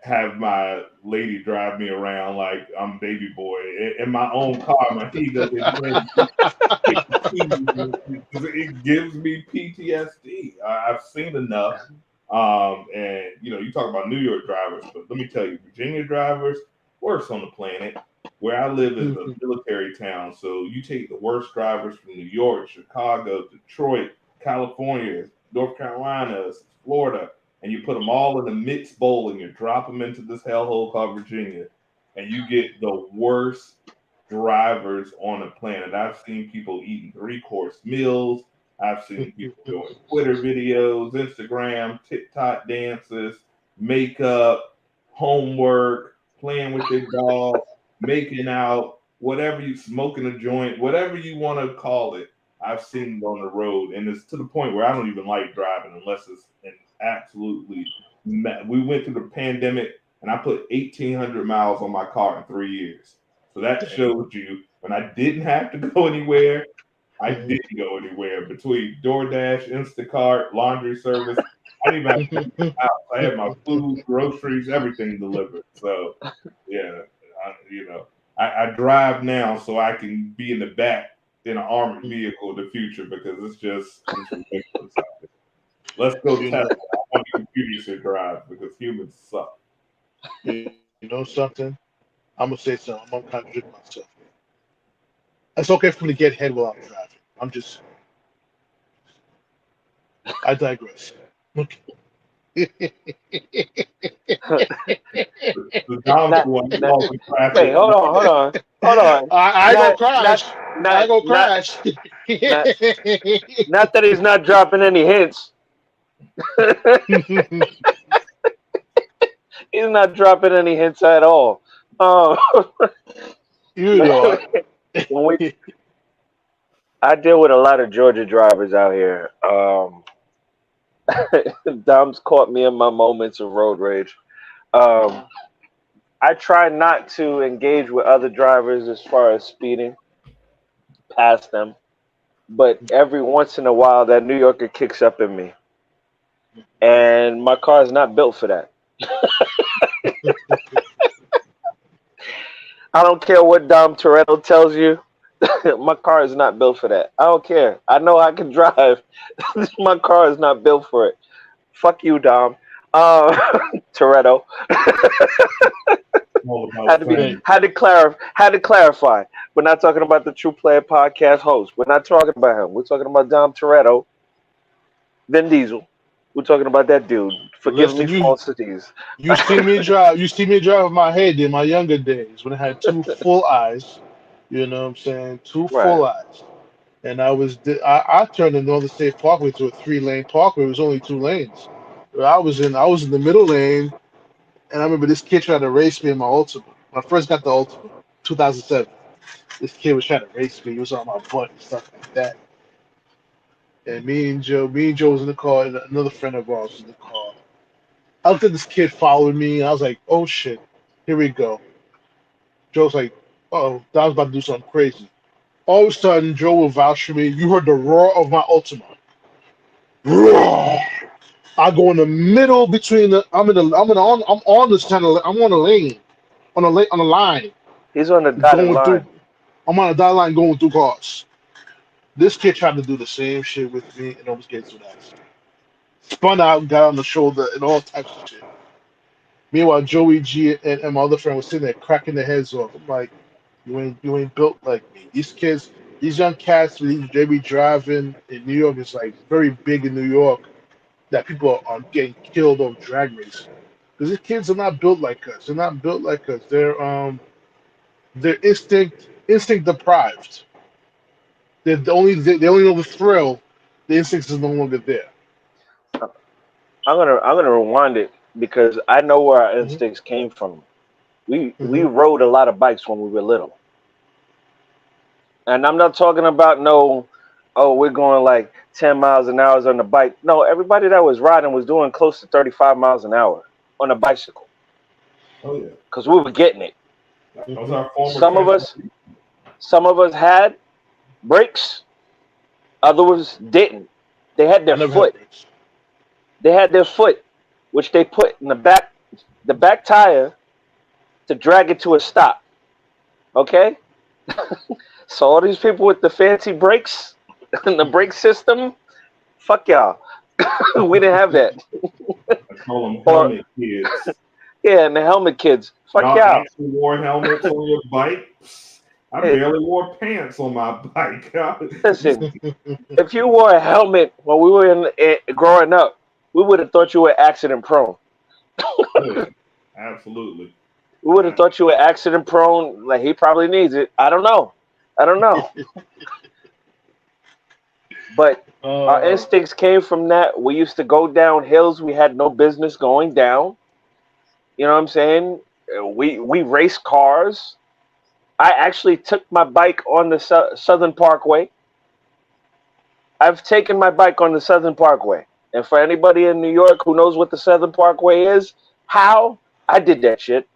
have my lady drive me around like I'm baby boy in my own car. My ego it gives me PTSD. I've seen enough. And you talk about New York drivers, but let me tell you, Virginia drivers, worst on the planet. Where I live is a military town, so you take the worst drivers from New York, Chicago, Detroit, California, North Carolina, Florida, and you put them all in a mixed bowl and you drop them into this hellhole called Virginia, and you get the worst drivers on the planet. I've seen people eating 3-course meals. I've seen people doing Twitter videos, Instagram, TikTok dances, makeup, homework, playing with their dog, making out, whatever you smoking a joint, whatever you want to call it. I've seen it on the road, and it's to the point where I don't even like driving unless it's an absolutely. We went through the pandemic, and I put 1,800 miles on my car in 3 years. So that shows you when I didn't have to go anywhere, I didn't go anywhere. Between DoorDash, Instacart, laundry service, I didn't even have to leave the house. I had my food, groceries, everything delivered. So, yeah, I drive now so I can be in the back in an armored vehicle in the future because it's ridiculous out there. Let's go Tesla. I want computers to drive because humans suck. You know something? I'm gonna say something. I'm gonna contradict myself. It's okay for me to get head while I'm driving. I digress. Okay. Wait, hold on. I ain't gonna crash. Not that he's not dropping any hints. He's not dropping any hints at all. I deal with a lot of Georgia drivers out here. Dom's caught me in my moments of road rage. I try not to engage with other drivers as far as speeding past them, but every once in a while that New Yorker kicks up in me, and my car is not built for that. I don't care what Dom Toretto tells you. My car is not built for that. I don't care. I know I can drive. My car is not built for it. Fuck you, Dom. Toretto. Had to clarify. We're not talking about the TruPlayaz Podcast host. We're not talking about him. We're talking about Dom Toretto, Vin Diesel. We're talking about that dude. Forgive me falsities. You see me drive with my head in my younger days when I had two full eyes. You know what I'm saying? Two full eyes. And I turned the Northern State Parkway to a 3-lane parkway. It was only 2 lanes. I was in the middle lane, and I remember this kid tried to race me in my Ultima. When I first got the Ultima, 2007. This kid was trying to race me. He was on my butt and stuff like that. And me and Joe was in the car, and another friend of ours was in the car. I looked at this kid following me, and I was like, oh shit, here we go. Joe's like, oh, Dom's about to do something crazy. All of a sudden, Joe will vouch for me. You heard the roar of my Ultima. Roar! I go in the middle between I'm on this kind of, I'm on a lane, on a line. He's on the dotted line. I'm on a dotted line going through cars. This kid tried to do the same shit with me and almost gets to that. Spun out, got on the shoulder, and all types of shit. Meanwhile, JoeyG and my other friend was sitting there cracking their heads off. I'm like, you ain't built like me. These kids, these young cats, they be driving in New York. It's like very big in New York that people are getting killed on drag racing because these kids are not built like us. They're not built like us. They're instinct deprived. They only know the thrill. The instincts is no longer there. I'm gonna rewind it because I know where our Mm-hmm. instincts came from. We Mm-hmm. rode a lot of bikes when we were little, and I'm not talking about no, oh, we're going like 10 miles an hour on the bike. No, everybody that was riding was doing close to 35 miles an hour on a bicycle Oh yeah, because we were getting it. that was Mm-hmm. our form of Some of us, transportation. some of us had brakes, others didn't. They had I their never had foot. brakes. They had their foot, which they put in the back tire to drag it to a stop. Okay, so all these people with the fancy brakes and the brake system, fuck y'all. We didn't have that. I call them Or helmet kids. yeah, and the helmet kids, fuck Y'all y'all. actually wore helmets on your bike? I Hey, barely wore pants on my bike. listen, if you wore a helmet when we were growing up, we would have thought you were accident prone. Oh yeah, absolutely. We would have thought you were accident prone. Like he probably needs it. I don't know. I don't know. But our uh, instincts came from that. We used to go down hills we had no business going down. You know what I'm saying? We raced cars. I actually took my bike on the Southern Parkway. I've taken my bike on the Southern Parkway. And for anybody in New York who knows what the Southern Parkway is, how I did that shit.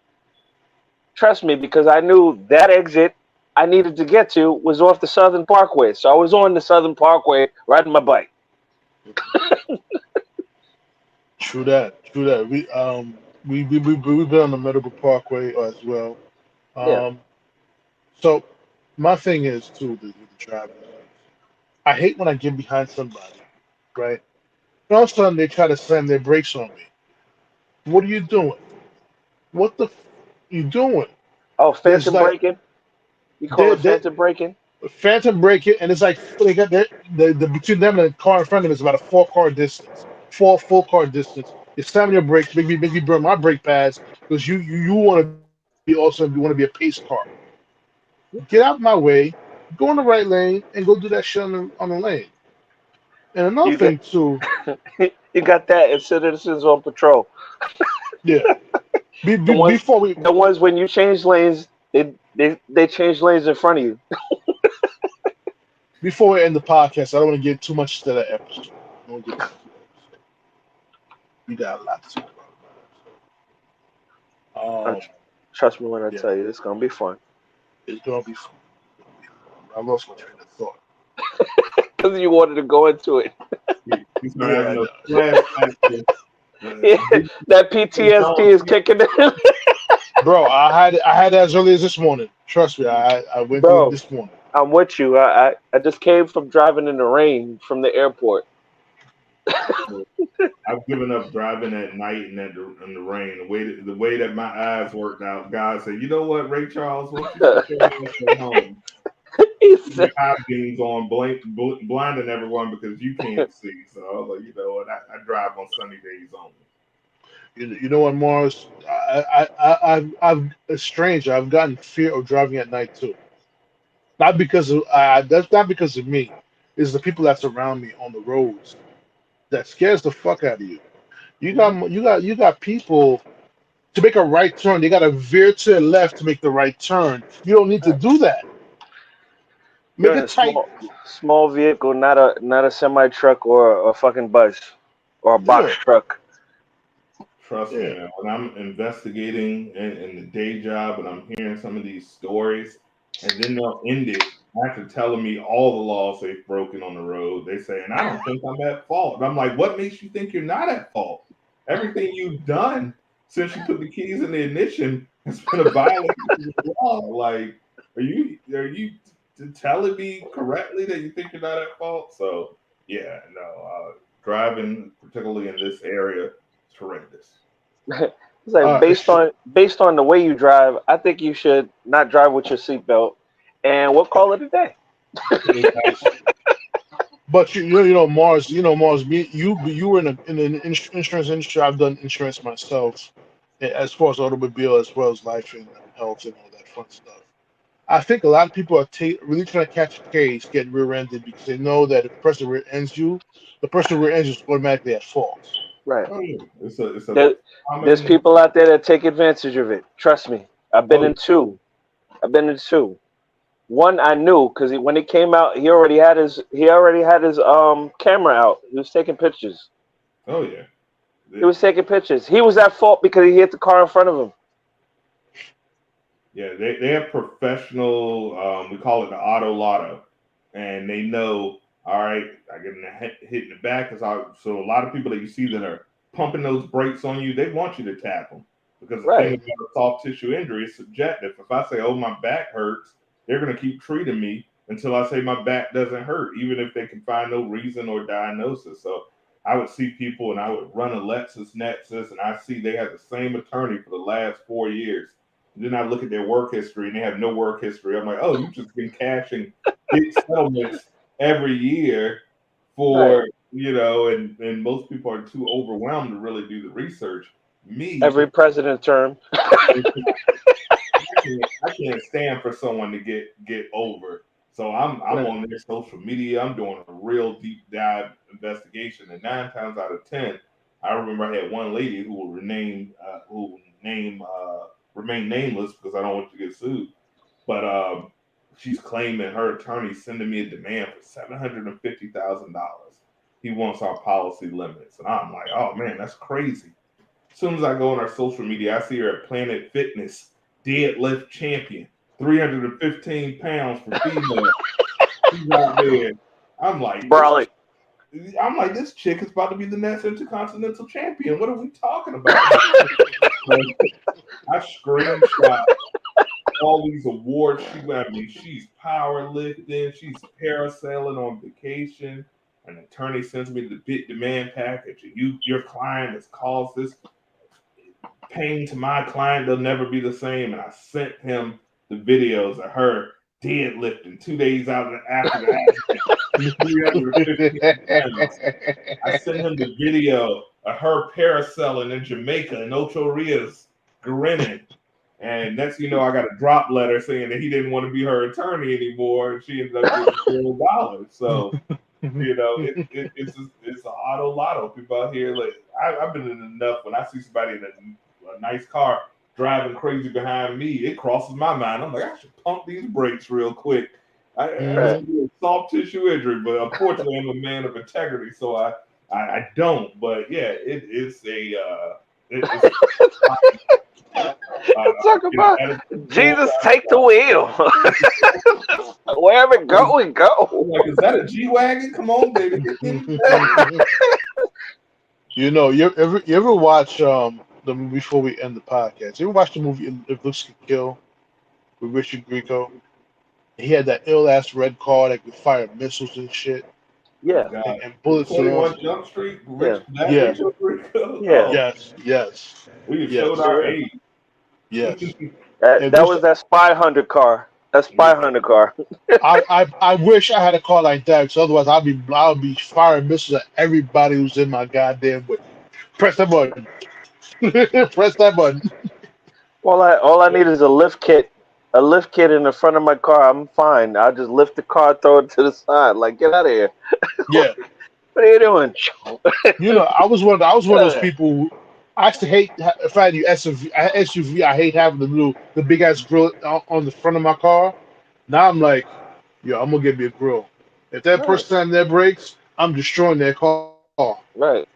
Trust me, because I knew that exit I needed to get to was off the Southern Parkway. So I was on the Southern Parkway riding my bike. true that. True that. We've been on the Medical Parkway as well. Yeah. Um, so my thing is too with the driving. I hate when I get behind somebody, right? And all of a sudden they try to slam their brakes on me. What are you doing? What the you doing? Oh, There's phantom like braking? You call they it phantom braking? phantom braking, and it's like they got the between them and the car in front of them is about a 4 car distance, four full car distance. You're slamming your brakes, make me burn my brake pads because you want to be also you want to be a pace car. Get out my way, go in the right lane, and go do that shit on the lane. And another You thing get too, you got that in Citizens on Patrol. yeah. The ones Before we the ones when you change lanes, they change lanes in front of you. before we end the podcast, I don't want to get too much to that episode. I don't want to get too much to that episode. We got a lot to talk Uh, about. Trust me when I Yeah, tell you, it's gonna be fun. it's gonna be fun. I lost my train of thought. Because you wanted to go into it. You start Yeah, I having those know. flashbacks. Yeah, that PTSD is Technology. kicking in. Bro, I had that as early as this morning. Trust me, I went through it Bro, this morning. I'm with you. I just came from driving in the rain from the airport. I've given up driving at night and in the rain. The way that my eyes worked out, God said, "You know what, Ray Charles? Why don't you sit your ass at home? He Keep your said, eye beams on, blinding everyone because you can't see." So I was like, you know what? I drive on sunny days only. You know what, Mars? I've it's strange. I've gotten fear of driving at night too. Not because of that's not because of me. It's the people that's around me on the roads that scares the fuck out of you. You got people to make a right turn. They got to veer to the left to make the right turn. You don't need to do that. "You're Make in a a tight. small vehicle, not a semi truck or a fucking bus or a box Yeah, truck." Trust me, yeah. man. When I'm investigating in the day job and I'm hearing some of these stories, and then they'll end it after telling me all the laws they've broken on the road. They say, and I don't think I'm at fault. And I'm like, what makes you think you're not at fault? Everything you've done since you put the keys in the ignition has been a violation of the law. Like, are you telling me correctly that you think you're not at fault? So yeah, no, driving, particularly in this area, is horrendous. It's like based on the way you drive, I think you should not drive with your seatbelt, and we'll call it a day. But Mars. Mars. You were in the insurance industry. I've done insurance myself, as far as automobile, as well as life and health and all that fun stuff. I think a lot of people are really trying to catch a case, get rear-ended because they know that if the person rear ends you, the person rear ends you is automatically at fault. Right. Oh yeah, it's a There, there's common. people out there that take advantage of it. Trust me. I've been Oh in two. I've been in two. One I knew because when it came out, he already had his camera out. He was taking pictures. oh yeah, He was taking pictures. He was at fault because he hit the car in front of him. yeah. They have professional. We call it the auto lotto, and they know. All right, I get in the hit in the back so a lot of people that you see that are pumping those brakes on you, they want you to tap them because the thing Right. about a soft tissue injury is subjective. If I say, "Oh, my back hurts," they're going to keep treating me until I say my back doesn't hurt, even if they can find no reason or diagnosis. So I would see people and I would run a LexisNexis and I see they have the same attorney for the last 4 years. And then I look at their work history and they have no work history. I'm like, oh, you've just been cashing big settlements every year Right. for, and most people are too overwhelmed to really do the research. Me, Every president term. I can't stand for someone to get over. So I'm Right. on their social media. I'm doing a real deep dive investigation, and 9 times out of 10, I remember I had one lady who will remain nameless because I don't want to get sued. But she's claiming her attorney sending me a demand for $750,000. He wants our policy limits, and I'm like, oh man, that's crazy. As soon as I go on our social media, I see her at Planet Fitness, deadlift champion, 315 pounds for female. She's out there. I'm like, Brawling. this chick is about to be the next intercontinental champion. What are we talking about? I screenshot all these awards she's powerlifting, she's parasailing on vacation. An attorney sends me the big demand package. Your client has caused this pain to my client. They'll never be the same. And I sent him the videos of her deadlifting 2 days after the accident. I sent him the video of her parasailing in Jamaica and Ocho Rios grinning. And next thing you know, I got a drop letter saying that he didn't want to be her attorney anymore, and she ended up getting $0. So, it's an auto lotto. People out here, like I've been in enough. When I see somebody in a nice car driving crazy behind me, it crosses my mind. I'm like, I should pump these brakes real quick. I should do a soft tissue injury, but unfortunately, I'm a man of integrity, so I don't. But yeah, it's Talk about Jesus take the wheel. Wherever it go, we go. Like, is that a G-Wagon? Come on, baby. You ever watch the movie before we end the podcast? You ever watch the movie If Looks Could Kill with Richard Grieco? He had that ill ass red car that could fire missiles and shit. Yeah. And bullets. 21 Jump Street. Yeah. Yes. We have showed our age. Yes. That was that Spy Hunter car. That Spy Hunter car. I wish I had a car like that, because otherwise I'll be firing missiles at everybody who's in my goddamn way. Press that button. Press that button. All I need is a lift kit. A lift kit in the front of my car. I'm fine. I'll just lift the car, throw it to the side. Like, get out of here. Yeah. What are you doing? I was one of those people who, I used to hate if I had the SUV. I hate having the big ass grill on the front of my car. Now I'm like, I'm gonna get me a grill. If that person slammed their brakes, I'm destroying their car. Right.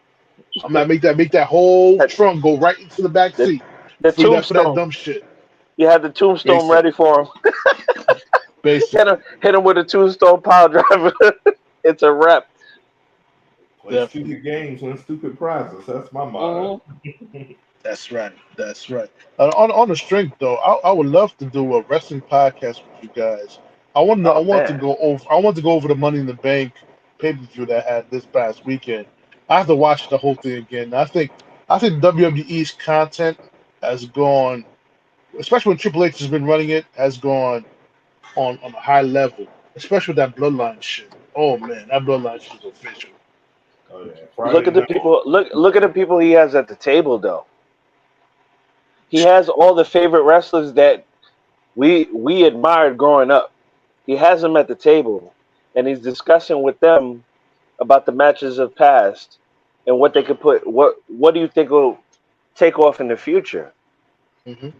I'm gonna make that whole trunk go right into the back seat. The for that tombstone. dumb shit. You had the tombstone ready for him. Basically. Hit him with a tombstone pile driver. It's a wrap. Play stupid games, win stupid prizes. That's my motto. That's right. On the strength though, I would love to do a wrestling podcast with you guys. I want to go over the Money in the Bank pay-per-view that I had this past weekend. I have to watch the whole thing again. I think WWE's content has gone, especially when Triple H has been running it, has gone on a high level, especially with that Bloodline shit. Oh man, that Bloodline shit is official. Oh, yeah. Look at the people. Look at the people he has at the table, though. He has all the favorite wrestlers that we admired growing up. He has them at the table, and he's discussing with them about the matches of past. and what they could put. What do you think will take off in the future? Hmm. He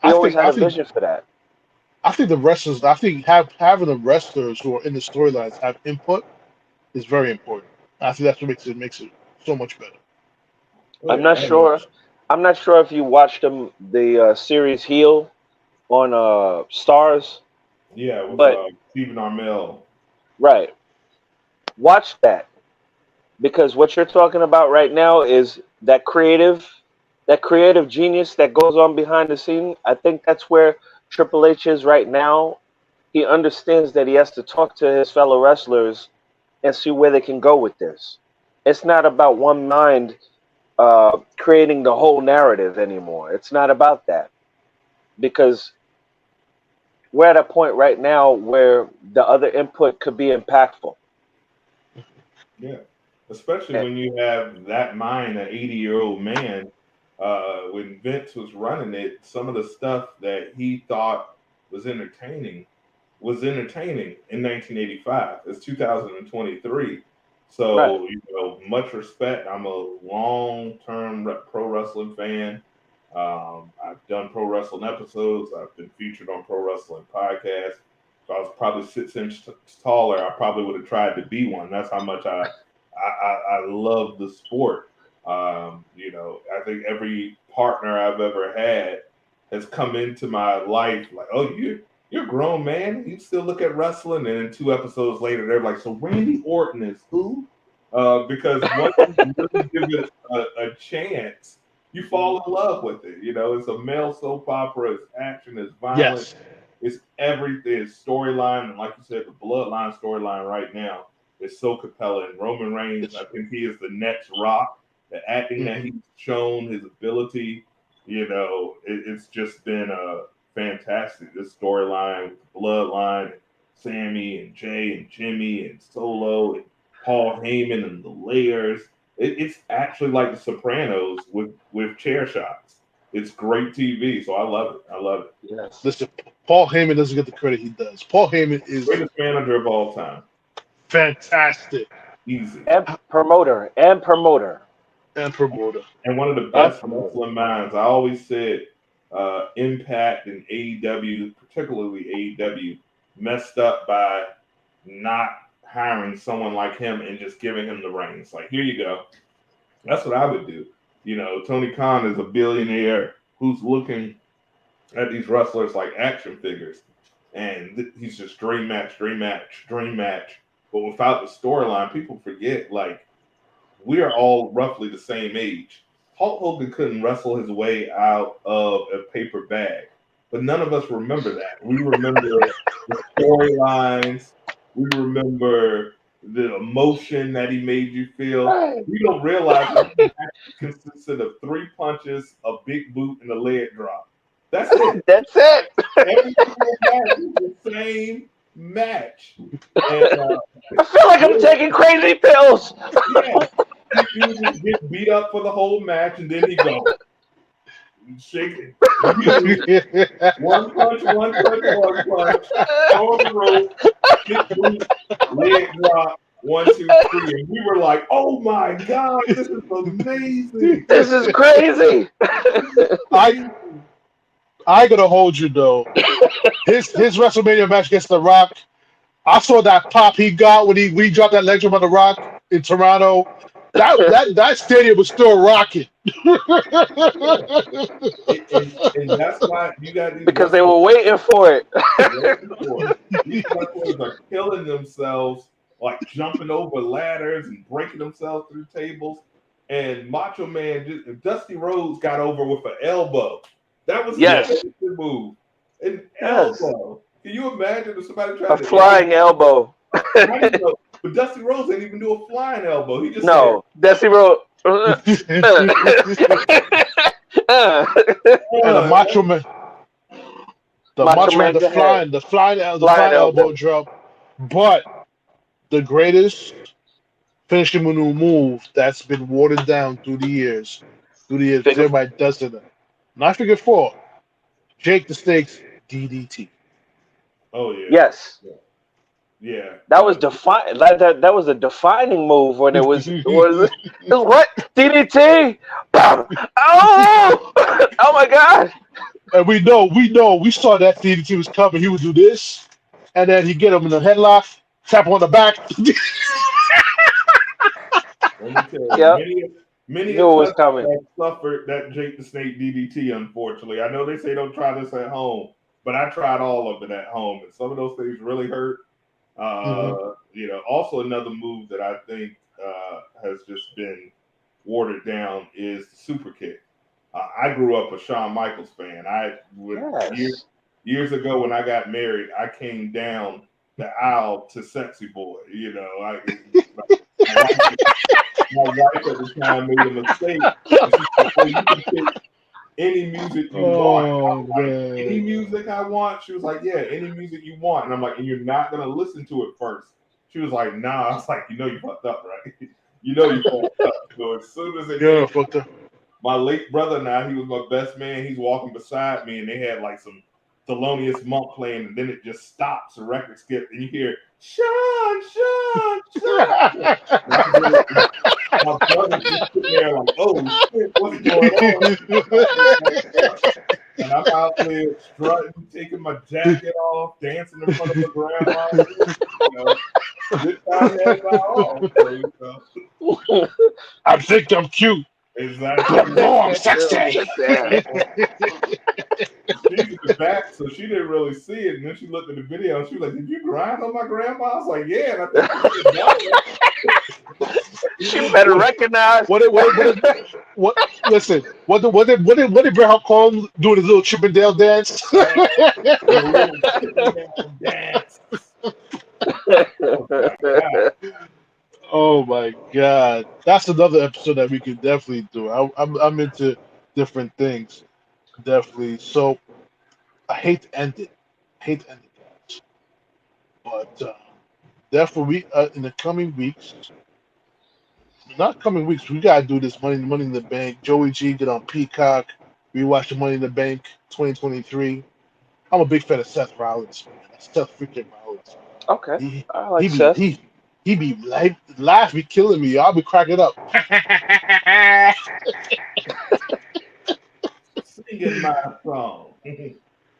I always think had I a think vision for that. I think the wrestlers. I think having the wrestlers who are in the storylines have input is very important. I think that's what makes it so much better. Oh I'm yeah, not sure. I'm not sure if you watched the series Heel on Stars, yeah, with but Stephen Amell. right, watch that because what you're talking about right now is that creative genius that goes on behind the scene. I think that's where Triple H is right now. He understands that he has to talk to his fellow wrestlers and see where they can go with this. It's not about one mind creating the whole narrative anymore. It's not about that because we're at a point right now where the other input could be impactful. Yeah, especially And, when you have that mind, an 80-year-old man. When Vince was running it, some of the stuff that he thought was entertaining in 1985. It's 2023. right. So, much respect. I'm a long-term pro wrestling fan. I've done pro wrestling episodes. I've been featured on pro wrestling podcasts. If I was probably 6 inches taller, I probably would have tried to be one. That's how much I love the sport. I think every partner I've ever had has come into my life like, oh, you're a grown man. You still look at wrestling, and then 2 episodes later, they're like, so Randy Orton is who? Because once you really give it a chance, you fall in love with it. It's a male soap opera. It's action. It's violence. Yes. It's everything. It's storyline, and like you said, the Bloodline storyline right now is so compelling. Roman Reigns, I think he is the next Rock. The acting that he's shown, his ability, it's just been fantastic. This storyline with the Bloodline, and Sammy and Jay and Jimmy and Solo and Paul Heyman and the layers. It's actually like The Sopranos with chair shots. It's great TV, so I love it. I love it. Yes. Listen, Paul Heyman doesn't get the credit he does. Paul Heyman is Greatest manager of all time. fantastic Easy. And promoter. And promoter. and promoter. And one of the best wrestling minds. I always said Impact and AEW, particularly AEW, messed up by not hiring someone like him and just giving him the reins. Like, here you go. That's what I would do. Tony Khan is a billionaire who's looking at these wrestlers like action figures. And he's just dream match, dream match, dream match. But without the storyline, people forget, like, we are all roughly the same age. Hulk Hogan couldn't wrestle his way out of a paper bag. But none of us remember that. We remember the storylines. We remember the emotion that he made you feel. We don't realize that he actually consisted of 3 punches, a big boot, and a leg drop. That's it. That's it. Every single match is the same match. And, I feel like I'm taking crazy pills. yeah, he would just get beat up for the whole match, and then he go shake it. One punch, one punch, one punch. On the rope, kick boot, leg drop. 1, 2, 3, and we were like, "Oh my God, this is amazing! This is crazy." I gotta hold you though. His WrestleMania match against The Rock. I saw that pop he got when he dropped that leg drop on The Rock in Toronto. That stadium was still rocking. And that's why you got these Because they were waiting for it. These wrestlers are killing themselves, like jumping over ladders and breaking themselves through tables. And Macho Man, Dusty Rhodes got over with an elbow. That was Yes. a move. An Yes. elbow. Can you imagine if somebody tried A flying elbow. But Dusty Rhodes didn't even do a flying elbow. He just No, Dusty Rhodes. And the Macho Man, the flying elbow drop. But the greatest finishing move that's been watered down through the years, everybody does it. Not figure 4. Jake the Snake's DDT. Oh yeah. Yes. Yeah. Yeah. That was that was a defining move when it was what DDT. Oh, oh my God! And we saw that DDT was coming. He would do this, and then he get him in the headlock, tap him on the back. Let me tell you, Yep, many a knew it was cousin coming. have suffered that Jake the Snake DDT. Unfortunately, I know they say don't try this at home, but I tried all of it at home, and some of those things really hurt. Also another move that I think has just been watered down is the super kick. I grew up a Shawn Michaels fan. Yes. Years ago when I got married, I came down the aisle to Sexy Boy. My wife at the time made a mistake. And she said, "Oh, you can pick any music you want." I Oh was like, man! any music I want? She was like, yeah, any music you want. And I'm like, and you're not gonna listen to it first. She was like, nah. I was like, you fucked up, right? You fucked up. So as soon as it Yeah, came, fucked up. my late brother now, he was my best man. He's walking beside me, and they had like some Thelonious Monk playing, and then it just stops. The record skipped, and you hear Sean. My brother's just sitting there like, oh shit, what's going on? And I'm out there strutting, taking my jacket off, dancing in front of my grandma. This time had my all. I think I'm cute. Exactly. Oh, I'm sexy. She's in the back, so she didn't really see it. And then she looked at the video and she was like, "Did you grind on my grandma?" I was like, "Yeah." And I think She better recognize. Listen, what did Brett Hart call him doing his little Chippendale dance? dance. Oh my God, that's another episode that we could definitely do. I'm into different things, definitely. So I hate to end it, guys, but definitely in the coming weeks, not coming weeks, we gotta do this Money in the Bank. Joey G get on Peacock. We watch the Money in the Bank 2023. I'm a big fan of Seth Rollins, man. Seth freaking Rollins. Okay, He I like he Seth. be he be life be killing me. I'll be cracking up. Singing my song.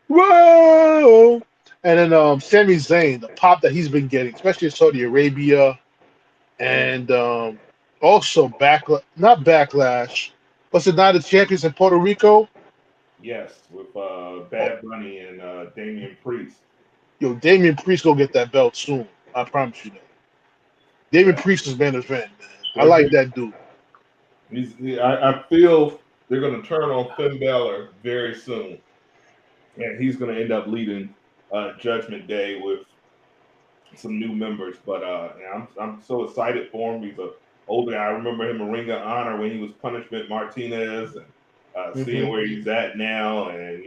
Whoa! And then Sami Zayn, the pop that he's been getting, especially in Saudi Arabia, and also not backlash. What's it? Night of Champions in Puerto Rico. Yes, with Bad Bunny and Damian Priest. Yo, Damian Priest gonna get that belt soon. I promise you that. Damian Priest is main event, man. I like that dude. I feel they're going to turn on Finn Balor very soon, and he's going to end up leading Judgment Day with some new members. But I'm so excited for him. He's an older guy. I remember him in Ring of Honor when he was Punishment Martinez, and seeing where he's at now. And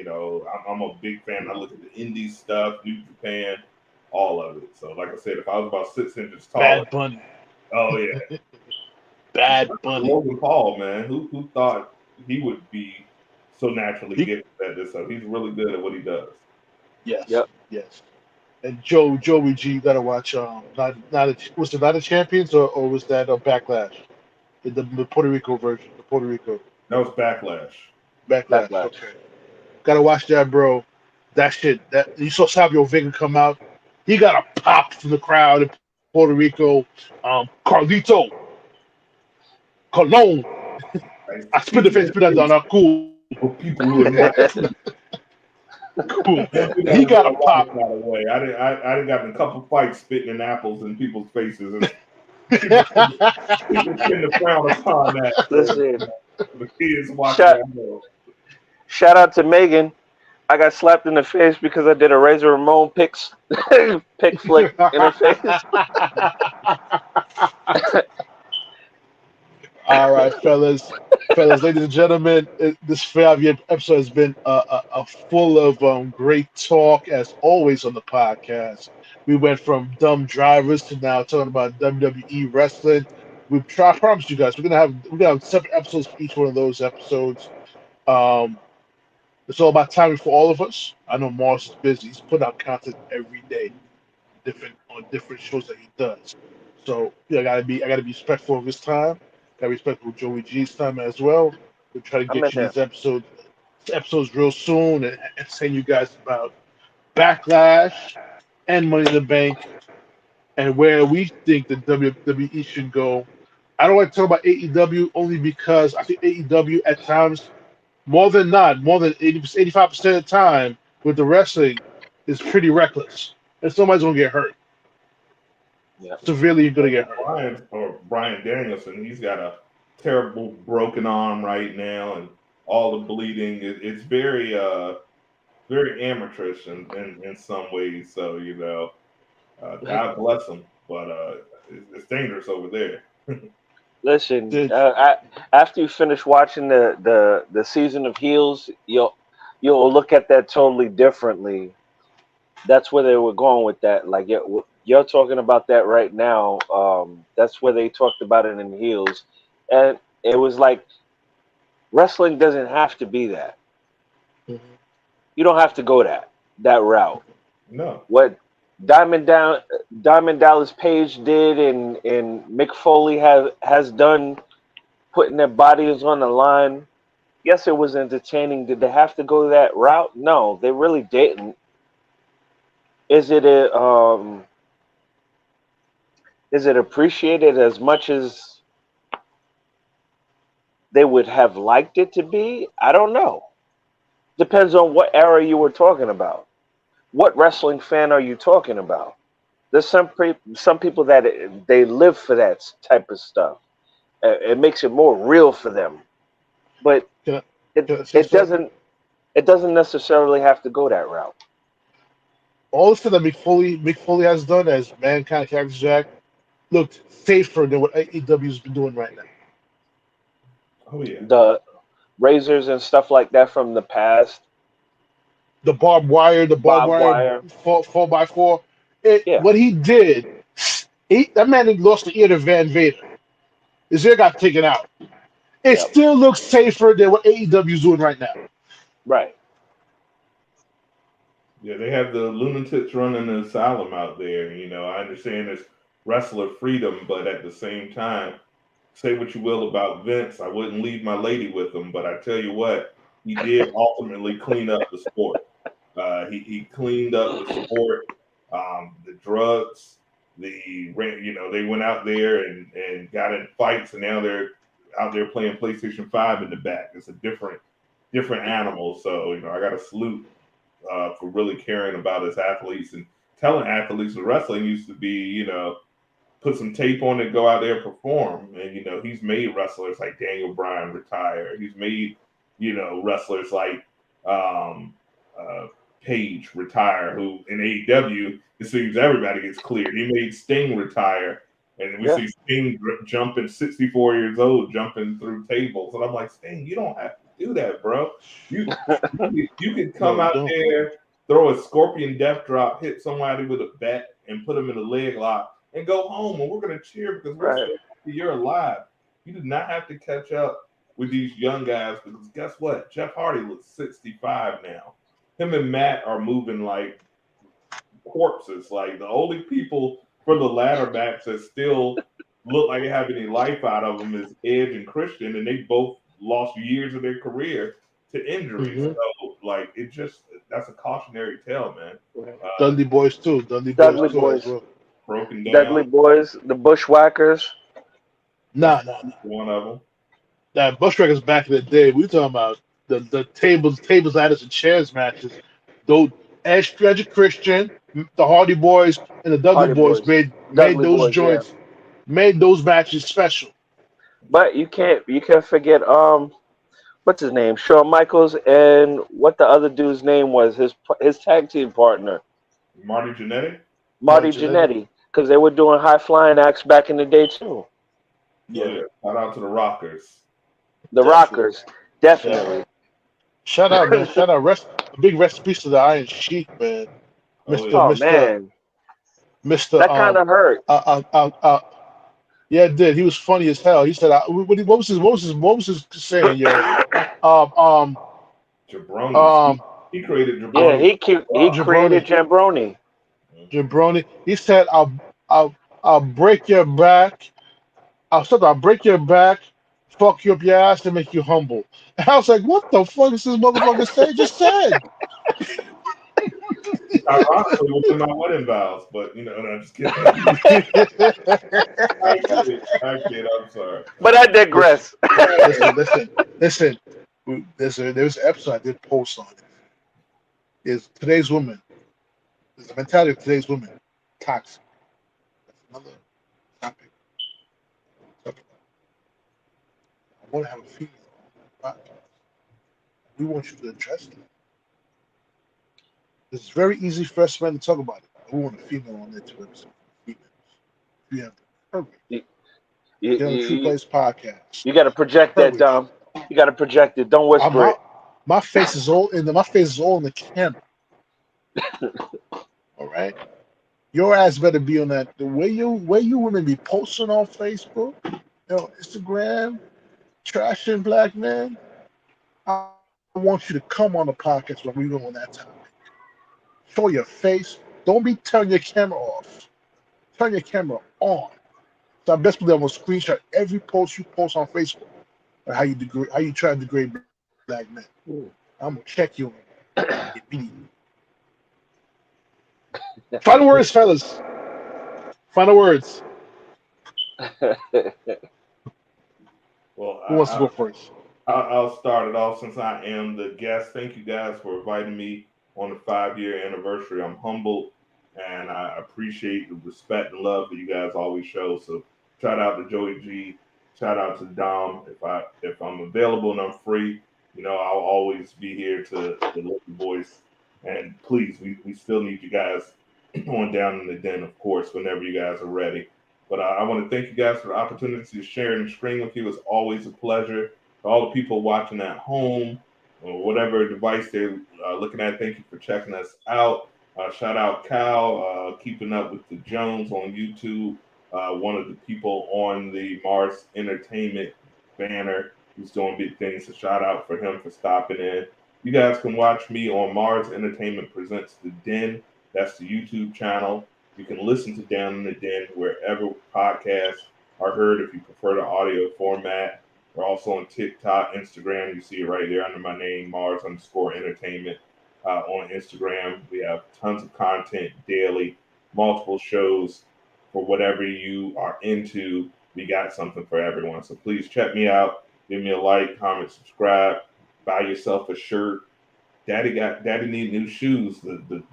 I'm a big fan. I look at the indie stuff, New Japan, all of it. So, like I said, if I was about 6 inches tall, Bad Bunny. Oh yeah, Bad Bunny. Logan Paul, man, who thought he would be so naturally gifted at this stuff? He's really good at what he does. Yes. Yep. Yes. And Joey G, you gotta watch. Was it Night of Champions or was that Backlash? The Puerto Rico version. The Puerto Rico. That was Backlash. Backlash. Okay. Gotta watch that, bro. That shit. That you saw Savio Vega come out. He got a pop from the crowd in Puerto Rico. Carlito. Colon. I spit the face, spit that down. Cool. For people who are not cool. He got a pop. By the way, I didn't got in a couple fights spitting in apples in people's faces. And people tend to frown upon that. Listen, the kids watching. Shout out to Megan. I got slapped in the face because I did a Razor Ramon pick flick in her face. All right, fellas, ladies and gentlemen, this 5-year episode has been full of great talk as always on the podcast. We went from dumb drivers to now talking about WWE wrestling. I promise you guys, we're gonna have separate episodes for each one of those episodes. It's all about timing for all of us. I know Mars is busy; he's putting out content every day, different on different shows that he does. So yeah, I gotta be respectful of his time. Gotta be respectful of Joey G's time as well. We'll try to I'm in get you there. these episodes real soon and entertain you guys about Backlash and Money in the Bank and where we think the WWE should go. I don't like to talk about AEW only because I think AEW at times, more than 85% of the time with the wrestling is pretty reckless. And somebody's gonna get hurt. Yeah. Severely gonna get hurt. Brian Danielson, he's got a terrible broken arm right now, and all the bleeding. It's very amateurish in some ways. So God bless him, but it's dangerous over there. Listen, Did after you finish watching the season of Heels, you'll look at that totally differently. That's where they were going with that. Like you're talking about that right now. That's where they talked about it in Heels, and it was like wrestling doesn't have to be that. Mhm. You don't have to go that route. No. What Diamond Dallas Page did and Mick Foley has done, putting their bodies on the line. Yes, it was entertaining. Did they have to go that route? No, they really didn't. Is it appreciated as much as they would have liked it to be? I don't know. Depends on what era you were talking about. What wrestling fan are you talking about? There's some people that they live for that type of stuff. It makes it more real for them, but can I, it can I say it something? doesn't necessarily have to go that route. All the stuff that Mick Foley has done as Mankind Cactus Jack looked safer than what AEW's been doing right now. Oh yeah. The razors and stuff like that from the past, The barbed barbed wire wire. four by four. Yeah, What he did, that man had lost the ear to Van Vader. His ear got taken out. It yeah, still looks safer than what AEW is doing right now. right. Yeah, they have the lunatics running the asylum out there. I understand it's wrestler freedom, but at the same time, say what you will about Vince, I wouldn't leave my lady with him. But I tell you what, he did ultimately clean up the sport. He cleaned up the sport, the drugs, they went out there and got in fights, and now they're out there playing PlayStation 5 in the back. It's a different animal. So I got to salute for really caring about his athletes and telling athletes the wrestling used to be, put some tape on it, go out there and perform. And he's made wrestlers like Daniel Bryan retire. He's made wrestlers like Page retire, who in AEW it seems everybody gets cleared. He made Sting retire, and we Yeah, see Sting jumping 64 years old, jumping through tables. And I'm like, Sting, you don't have to do that, bro. You can come No, you out don't. there, throw a scorpion death drop, hit somebody with a bat, and put them in a leg lock, and go home. And we're gonna cheer because we're right. so happy you're alive. You do not have to catch up with these young guys because guess what? Jeff Hardy looks 65 now. Him and Matt are moving like corpses. Like the only people from the ladder match that still look like they have any life out of them is Edge and Christian, and they both lost years of their career to injuries. Mm-hmm. So like that's a cautionary tale, man. Dudley Boys too. Dudley Dudley Boys too as Boys, well. Broken Dudley down, Boys, the Bushwhackers. Nah. one of them. That Bush Records back in the day, we talking about the tables, ladders, and chairs matches. Those Edge Christian, the Hardy Boys, and the Dudley Hardy Boys Boys, made Dudley those Boys, yeah. joints, made those matches special. But you can't forget what's his name, Shawn Michaels, and what the other dude's name was, his tag team partner, Marty Jannetty. Marty Jannetty, because they were doing high flying acts back in the day too. Yeah. Oh, yeah. Shout out to the Rockers. The Definitely. Rockers, definitely. Shout out, man! Shout out, a big rest in peace to the Iron Sheik, man. Oh man, Mister. that kind of hurt. Yeah, it did. He was funny as hell. He said, "What was his saying, yo?" Jabroni. He created Jabroni. Yeah, he created Jambroni. Jabroni. He said, I'll break your back. I'll break your back, fuck you up your ass, and make you humble." And I was like, "What the fuck is this motherfucker say? Just said." Ironically, within my wedding vows, but no, I'm just kidding. I kid. I'm sorry. But I digress. Listen. There's an episode I did post on it. Is today's women? Is the mentality of today's women toxic? That's another topic. I want to have a female on that podcast. We want you to address that. It's very easy for us men to talk about it. We want a female on there to represent females. We have the courage. You, Get on the you, you, TruPlayaz Podcast. you got to project that, Dom. You got to project it. Don't whisper it. My face is all in the camera. All right. Your ass better be on that. The way you women be posting on Facebook, Instagram, trashing black men. I want you to come on the podcast when we go on that topic. Show your face. Don't be turning your camera off. Turn your camera on. So I best believe I'm gonna screenshot every post you post on Facebook or how you try to degrade black men. I'm gonna check you immediately. Final words, fellas. Final words. Well, who wants to go first? I'll start it off since I am the guest. Thank you guys for inviting me on the 5-year anniversary. I'm humbled and I appreciate the respect and love that you guys always show. So shout out to JoeyG, shout out to Dom. If I'm available and I'm free, I'll always be here to let the voice. And please, we still need you guys on down in the den, of course, whenever you guys are ready. But I want to thank you guys for the opportunity to share and screen with you. It's always a pleasure. For all the people watching at home or whatever device they're looking at, thank you for checking us out. Shout out Cal, keeping up with the Jones on YouTube, one of the people on the Mars Entertainment banner who's doing big things. So shout out for him for stopping in. You guys can watch me on Mars Entertainment Presents The Den. That's the YouTube channel. You can listen to Down in the Den wherever podcasts are heard if you prefer the audio format. We're also on TikTok, Instagram. You see it right there under my name, Mars_Entertainment. On Instagram, we have tons of content daily, multiple shows for whatever you are into. We got something for everyone. So please check me out. Give me a like, comment, subscribe. Buy yourself a shirt. Daddy need new shoes. The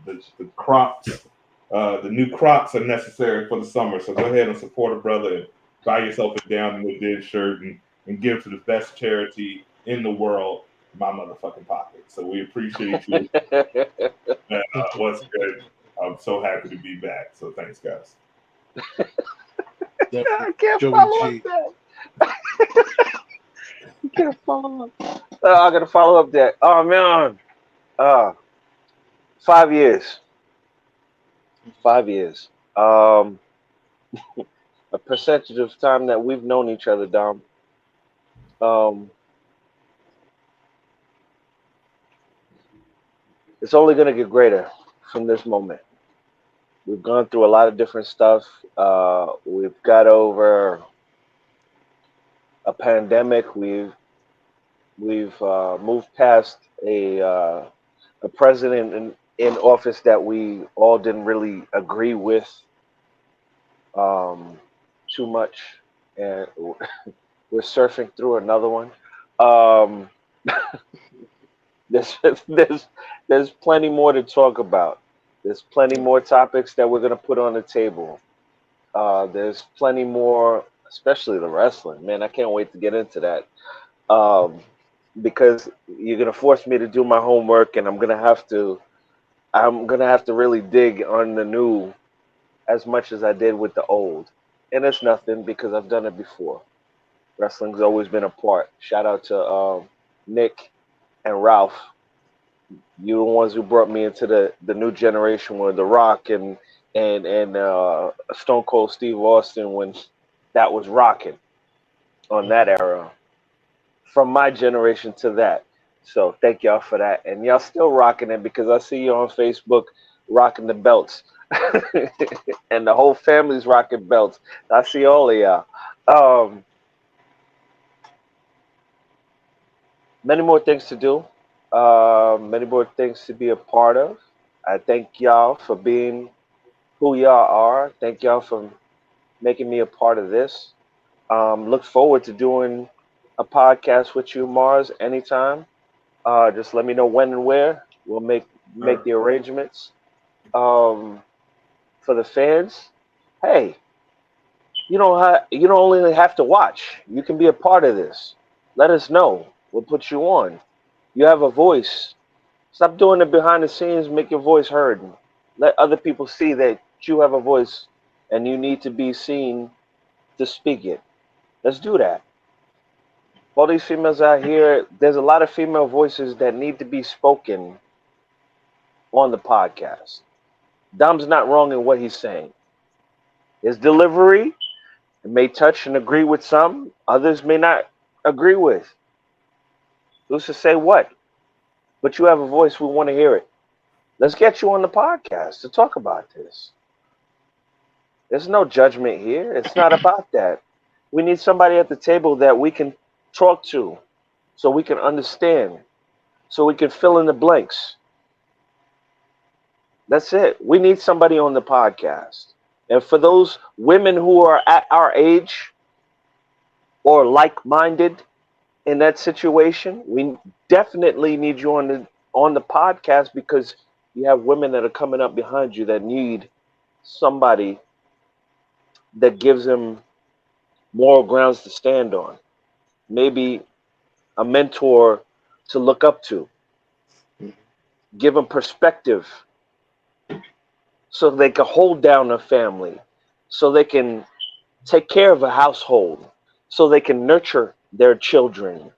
Crocs, the new Crocs are necessary for the summer. So go ahead and support a brother and buy yourself a Down in the Den shirt and give to the best charity in the world, my motherfucking pocket. So we appreciate you. And, what's good? I'm so happy to be back. So thanks, guys. I can't follow up that. You can't follow up. I gotta follow up that. Oh man, 5 years. 5 years. A percentage of time that we've known each other, Dom. It's only gonna get greater from this moment. We've gone through a lot of different stuff. We've got over a pandemic. We've moved past a president in office that we all didn't really agree with too much, and we're surfing through another one. There's plenty more to talk about. There's plenty more topics that we're gonna put on the table. There's plenty more, especially the wrestling. Man, I can't wait to get into that. Because you're gonna force me to do my homework, and I'm gonna have to really dig on the new as much as I did with the old. And it's nothing because I've done it before. Wrestling's always been a part. Shout out to Nick and Ralph. You the ones who brought me into the new generation with The Rock and Stone Cold Steve Austin when that was rocking on that era. From my generation to that. So thank y'all for that. And y'all still rocking it because I see you on Facebook rocking the belts. and the whole family's rocking belts. I see all of y'all. Um, Many more things to do. Many more things to be a part of. I thank y'all for being who y'all are. Thank y'all for making me a part of this. Look forward to doing a podcast with you, Mars, anytime. Just let me know when and where. We'll make the arrangements. Um, for the fans, hey, you don't only have to watch. You can be a part of this. Let us know. We'll put you on. You have a voice. Stop doing it behind the scenes. Make your voice heard. Let other people see that you have a voice and you need to be seen to speak it. Let's do that. All these females out here, there's a lot of female voices that need to be spoken on the podcast. Dom's not wrong in what he's saying. His delivery may touch and agree with some, others may not agree with. Who's to say what? But you have a voice, we want to hear it. Let's get you on the podcast to talk about this. There's no judgment here. It's not about that. We need somebody at the table that we can talk to so we can understand, so we can fill in the blanks. That's it. We need somebody on the podcast. And for those women who are at our age or like-minded in that situation, we definitely need you on the podcast, because you have women that are coming up behind you that need somebody that gives them moral grounds to stand on. Maybe a mentor to look up to. Give them perspective so they can hold down a family, so they can take care of a household, so they can nurture their children,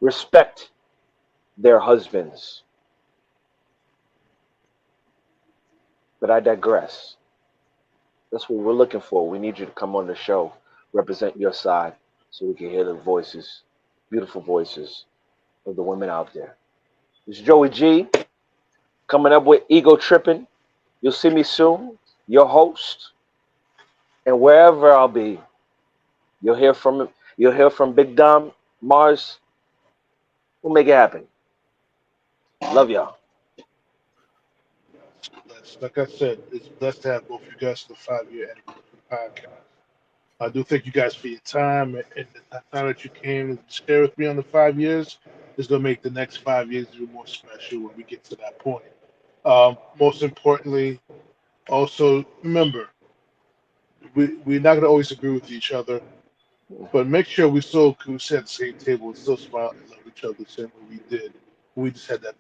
respect their husbands. But I digress. That's what we're looking for. We need you to come on the show, represent your side, so we can hear the voices, beautiful voices of the women out there. It's Joey G coming up with Ego Tripping. You'll see me soon, your host. And wherever I'll be, you'll hear from Big Dom, Mars. We'll make it happen. Love y'all. Like I said, it's blessed to have both you guys on the 5 year anniversary podcast. I do thank you guys for your time and the time that you came to share with me on the 5 years. Is going to make the next 5 years even more special when we get to that point. Most importantly, also remember, we're not going to always agree with each other, but make sure we still can sit at the same table and still smile and love each other the same way we did. We just had that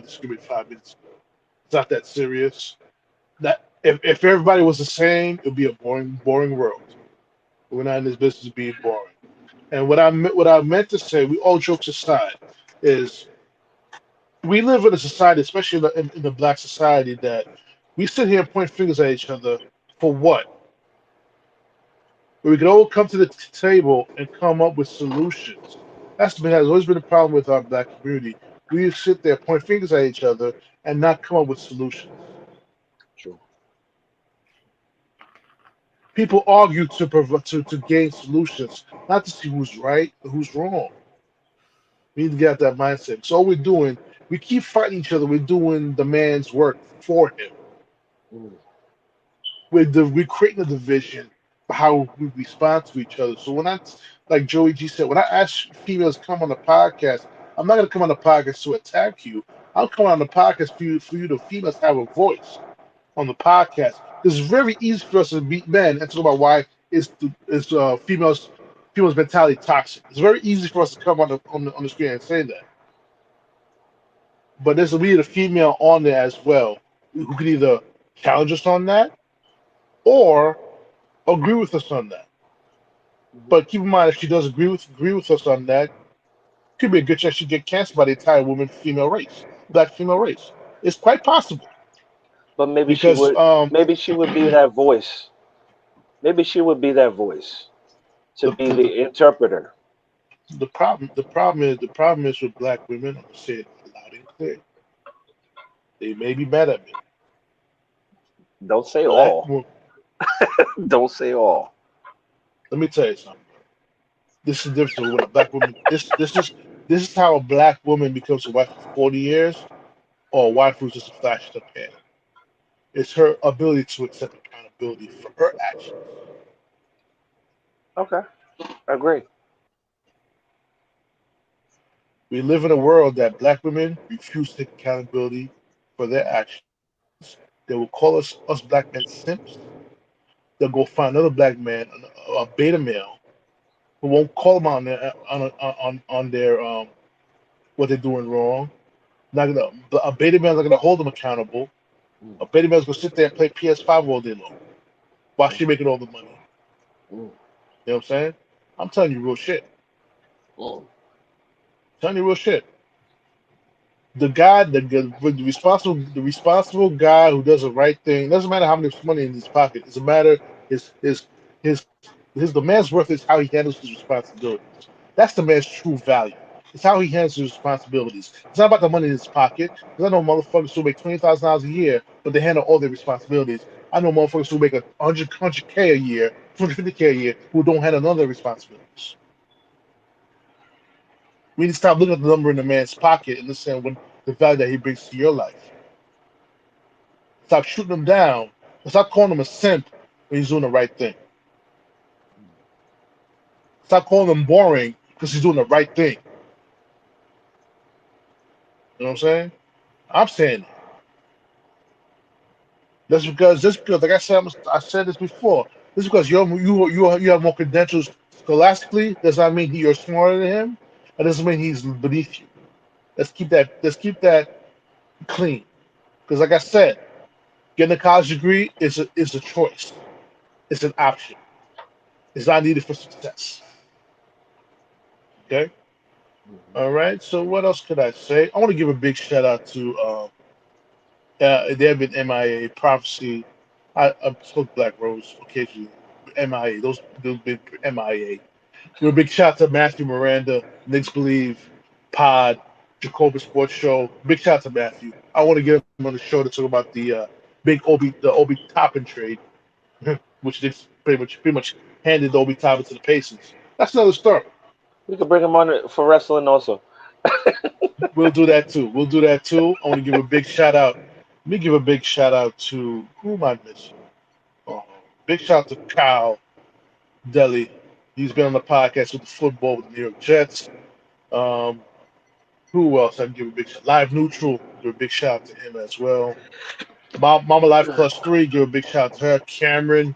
disagreement 5 minutes ago. It's not that serious. That if everybody was the same, it would be a boring world. We're not in this business of being boring. And what I meant to say, we all jokes aside, is we live in a society, especially in the black society, that we sit here and point fingers at each other for what? Where we can all come to the table and come up with solutions. Has always been a problem with our black community. We sit there, point fingers at each other, and not come up with solutions. True. People argue to gain solutions, not to see who's right or who's wrong. We need to get out that mindset. So all we're doing, we keep fighting each other. We're doing the man's work for him. Mm. We're creating a division for how we respond to each other. So like Joey G said, when I ask females to come on the podcast, I'm not going to come on the podcast to attack you. I'll come on the podcast for you to females have a voice on the podcast. It's very easy for us to meet men and talk about why females mentality toxic. It's very easy for us to come on the screen and say that. But we need a female on there as well who can either challenge us on that or agree with us on that. But keep in mind, if she does agree with us on that, it could be a good chance she get canceled by the entire black female race. It's quite possible. But maybe Because she would be that voice. Maybe she would be that voice to be the interpreter. the problem is with black women. I'm gonna say it loud and clear. They may be mad at me. Don't say Black all. woman. Don't say all. Let me tell you something. This is the difference when a black woman. This is how a black woman becomes a wife for 40 years, or a wife who's just a flash in the pan. It's her ability to accept accountability for her actions. Okay, agree. We live in a world that black women refuse to take accountability for their actions. They will call us black men simps. They'll go find another black man, a beta male, who won't call them on their on their what they're doing wrong. Not gonna A beta male's not gonna hold them accountable. Mm, A beta male's gonna sit there and play PS5 all day long while mm, she making all the money. mm, You know what I'm saying? I'm telling you real shit. mm. Telling you real shit. The responsible guy who does the right thing. Doesn't matter how much money in his pocket. It's a matter his the man's worth is how he handles his responsibilities. That's the man's true value. It's how he handles his responsibilities. It's not about the money in his pocket. Because I know motherfuckers who make $20,000 a year, but they handle all their responsibilities. I know motherfuckers who make 100K a year, 250K a year, who don't handle none of their responsibilities. We need to stop looking at the number in the man's pocket and listen when the value that he brings to your life. Stop shooting him down. And stop calling him a simp when he's doing the right thing. Stop calling him boring because he's doing the right thing. You know what I'm saying? I'm saying it. Just because, like I said this before. Just because you have more credentials scholastically does not mean you're smarter than him. That doesn't mean he's beneath you. Let's keep that clean. Because like I said, getting a college degree is a choice. It's an option. It's not needed for success. Okay. Mhm. All right. So what else could I say? I want to give a big shout out to they have been MIA Prophecy. I spoke Black Rose occasionally. MIA. Those been MIA. Give a big shout out to Matthew Miranda, Knicks Believe, Pod, Jacoba Sports Show. Big shout out to Matthew. I want to get him on the show to talk about the Obi Toppin trade, which they pretty much handed Obi Toppin to the Pacers. That's another story. We could bring him on for wrestling also. We'll do that too. We'll do that too. I want to give a big shout out. Let me give a big shout out to who am I missing? Oh, big shout out to Kyle Deli. He's been on the podcast with the football with the New York Jets. Um, who else? I can give a big shout. Live Neutral. Give a big shout out to him as well. Mama Life Plus Three. Give a big shout out to her. Cameron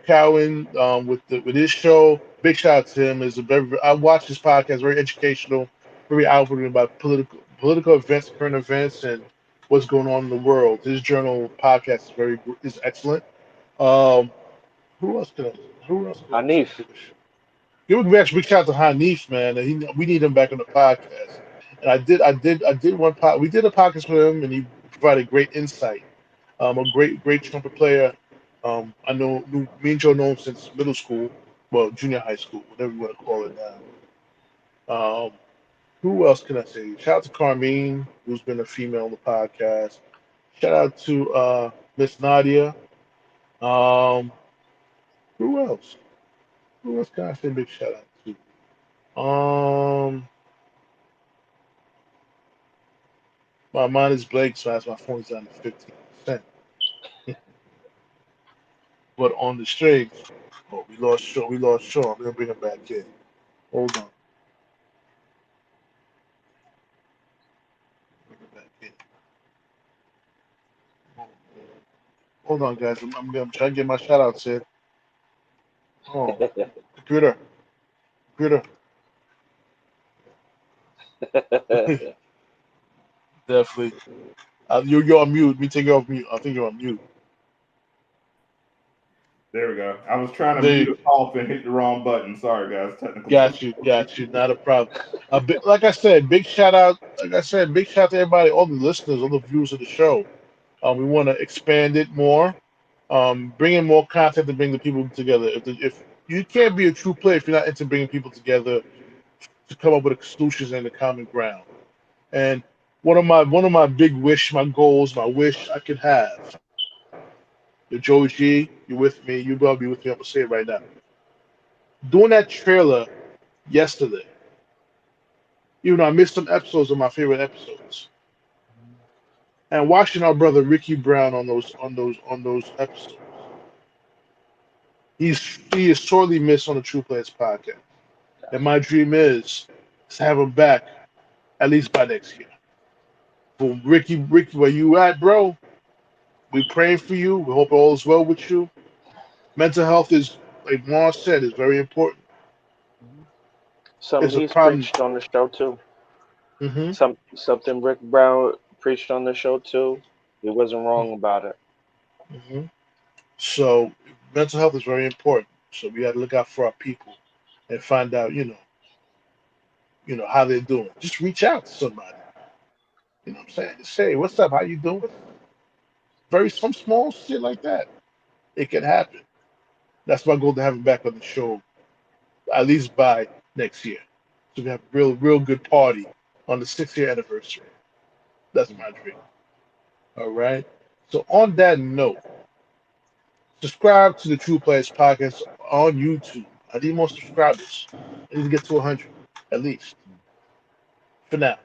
Cowan with his show. Big shout out to him. I watch his podcast. Very educational, very outward about political events, current events, and what's going on in the world. His journal podcast is excellent. Um, who else can I? Who else can I Hanif. give a shout? Give a big shout out to Hanif, man. We need him back on the podcast. And I did one pod. We did a podcast with him, and he provided great insight. A great trumpet player. Me and Joe know him since middle school, well, junior high school, whatever you want to call it now. Who else can I say? Shout out to Carmine, who's been a female on the podcast. Shout out to Miss Nadia. Um, who else? Who else can I say a big shout out to? My mind is blank, so as my phone's down to 15%. But on the strings, oh, we lost Sean. We lost Sean. We're gonna bring him back in. Hold on. Bring him back in. Hold on, guys. I'm trying to get my shout outs in. Oh, computer, computer. Definitely. You're on mute. Me take you off mute. I think you're on mute. There we go. I was trying to There mute you it off and hit the wrong button. Sorry, guys. Technical got you. Not a problem. Like I said, big shout out. Like I said, big shout out to everybody, all the listeners, all the viewers of the show. We want to expand it more, bring in more content to bring the people together. If you can't be a true player if you're not into bringing people together to come up with solutions and a common ground. And One of my big wish, my goals, my wish I could have. The Joey G, you with me? You better be with me. I'm gonna say it right now. Doing that trailer yesterday, even though I missed some episodes of my favorite episodes, and watching our brother Ricky Brown on those episodes. He is sorely missed on the TruPlayaz podcast. And my dream is to have him back at least by next year. Well, Ricky, where you at, bro? We praying for you. We hope all is well with you. Mental health is, like Juan said, is very important. Something It's a he's problem. preached on the show too. Hmm. Something Rick Brown preached on the show too. He wasn't wrong about it. Hmm. So mental health is very important. So we got to look out for our people and find out, how they're doing. Just reach out to somebody. You know what I'm saying? Just say, "What's up? How you doing?" Some small shit like that. It can happen. That's my goal to have him back on the show at least by next year. So we have a real good party on the 6 year anniversary. That's my dream. All right. So on that note, subscribe to the TruPlayaz Podcast on YouTube. I need more subscribers. I need to get to 100 at least for now,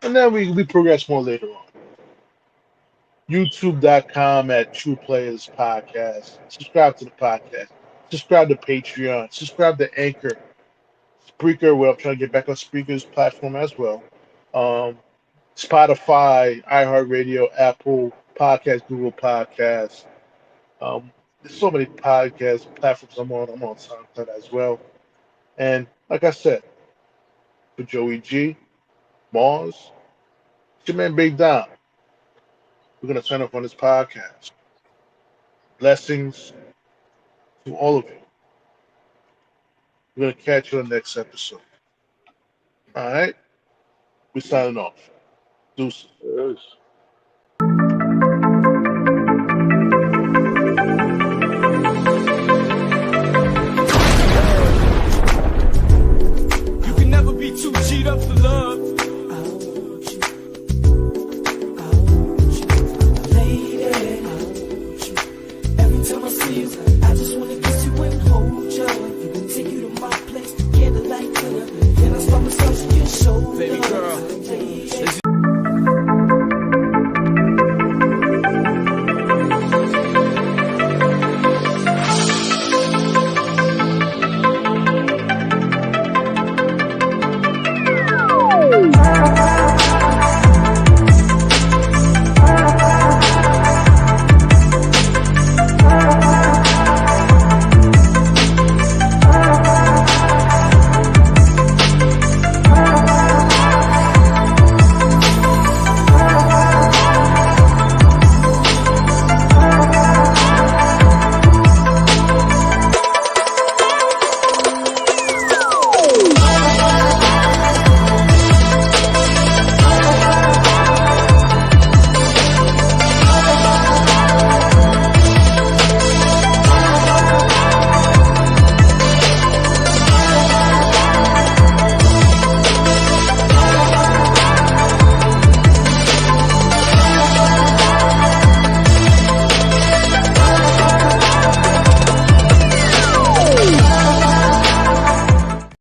and then we progress more later on. YouTube.com at TruPlayaz Podcast. Subscribe to the podcast. Subscribe to Patreon. Subscribe to Anchor, Spreaker, where I'm trying to get back on Spreaker's platform as well. Um, Spotify, iHeartRadio, Apple Podcast, Google Podcasts. There's so many podcast platforms I'm on. I'm on Soundcloud as well. And like I said, for Joey G, Mars, it's your man Big Dom. We're gonna sign off on this podcast. Blessings to all of you. We're gonna catch you on the next episode. All right, we're signing off. Deuces. Yes.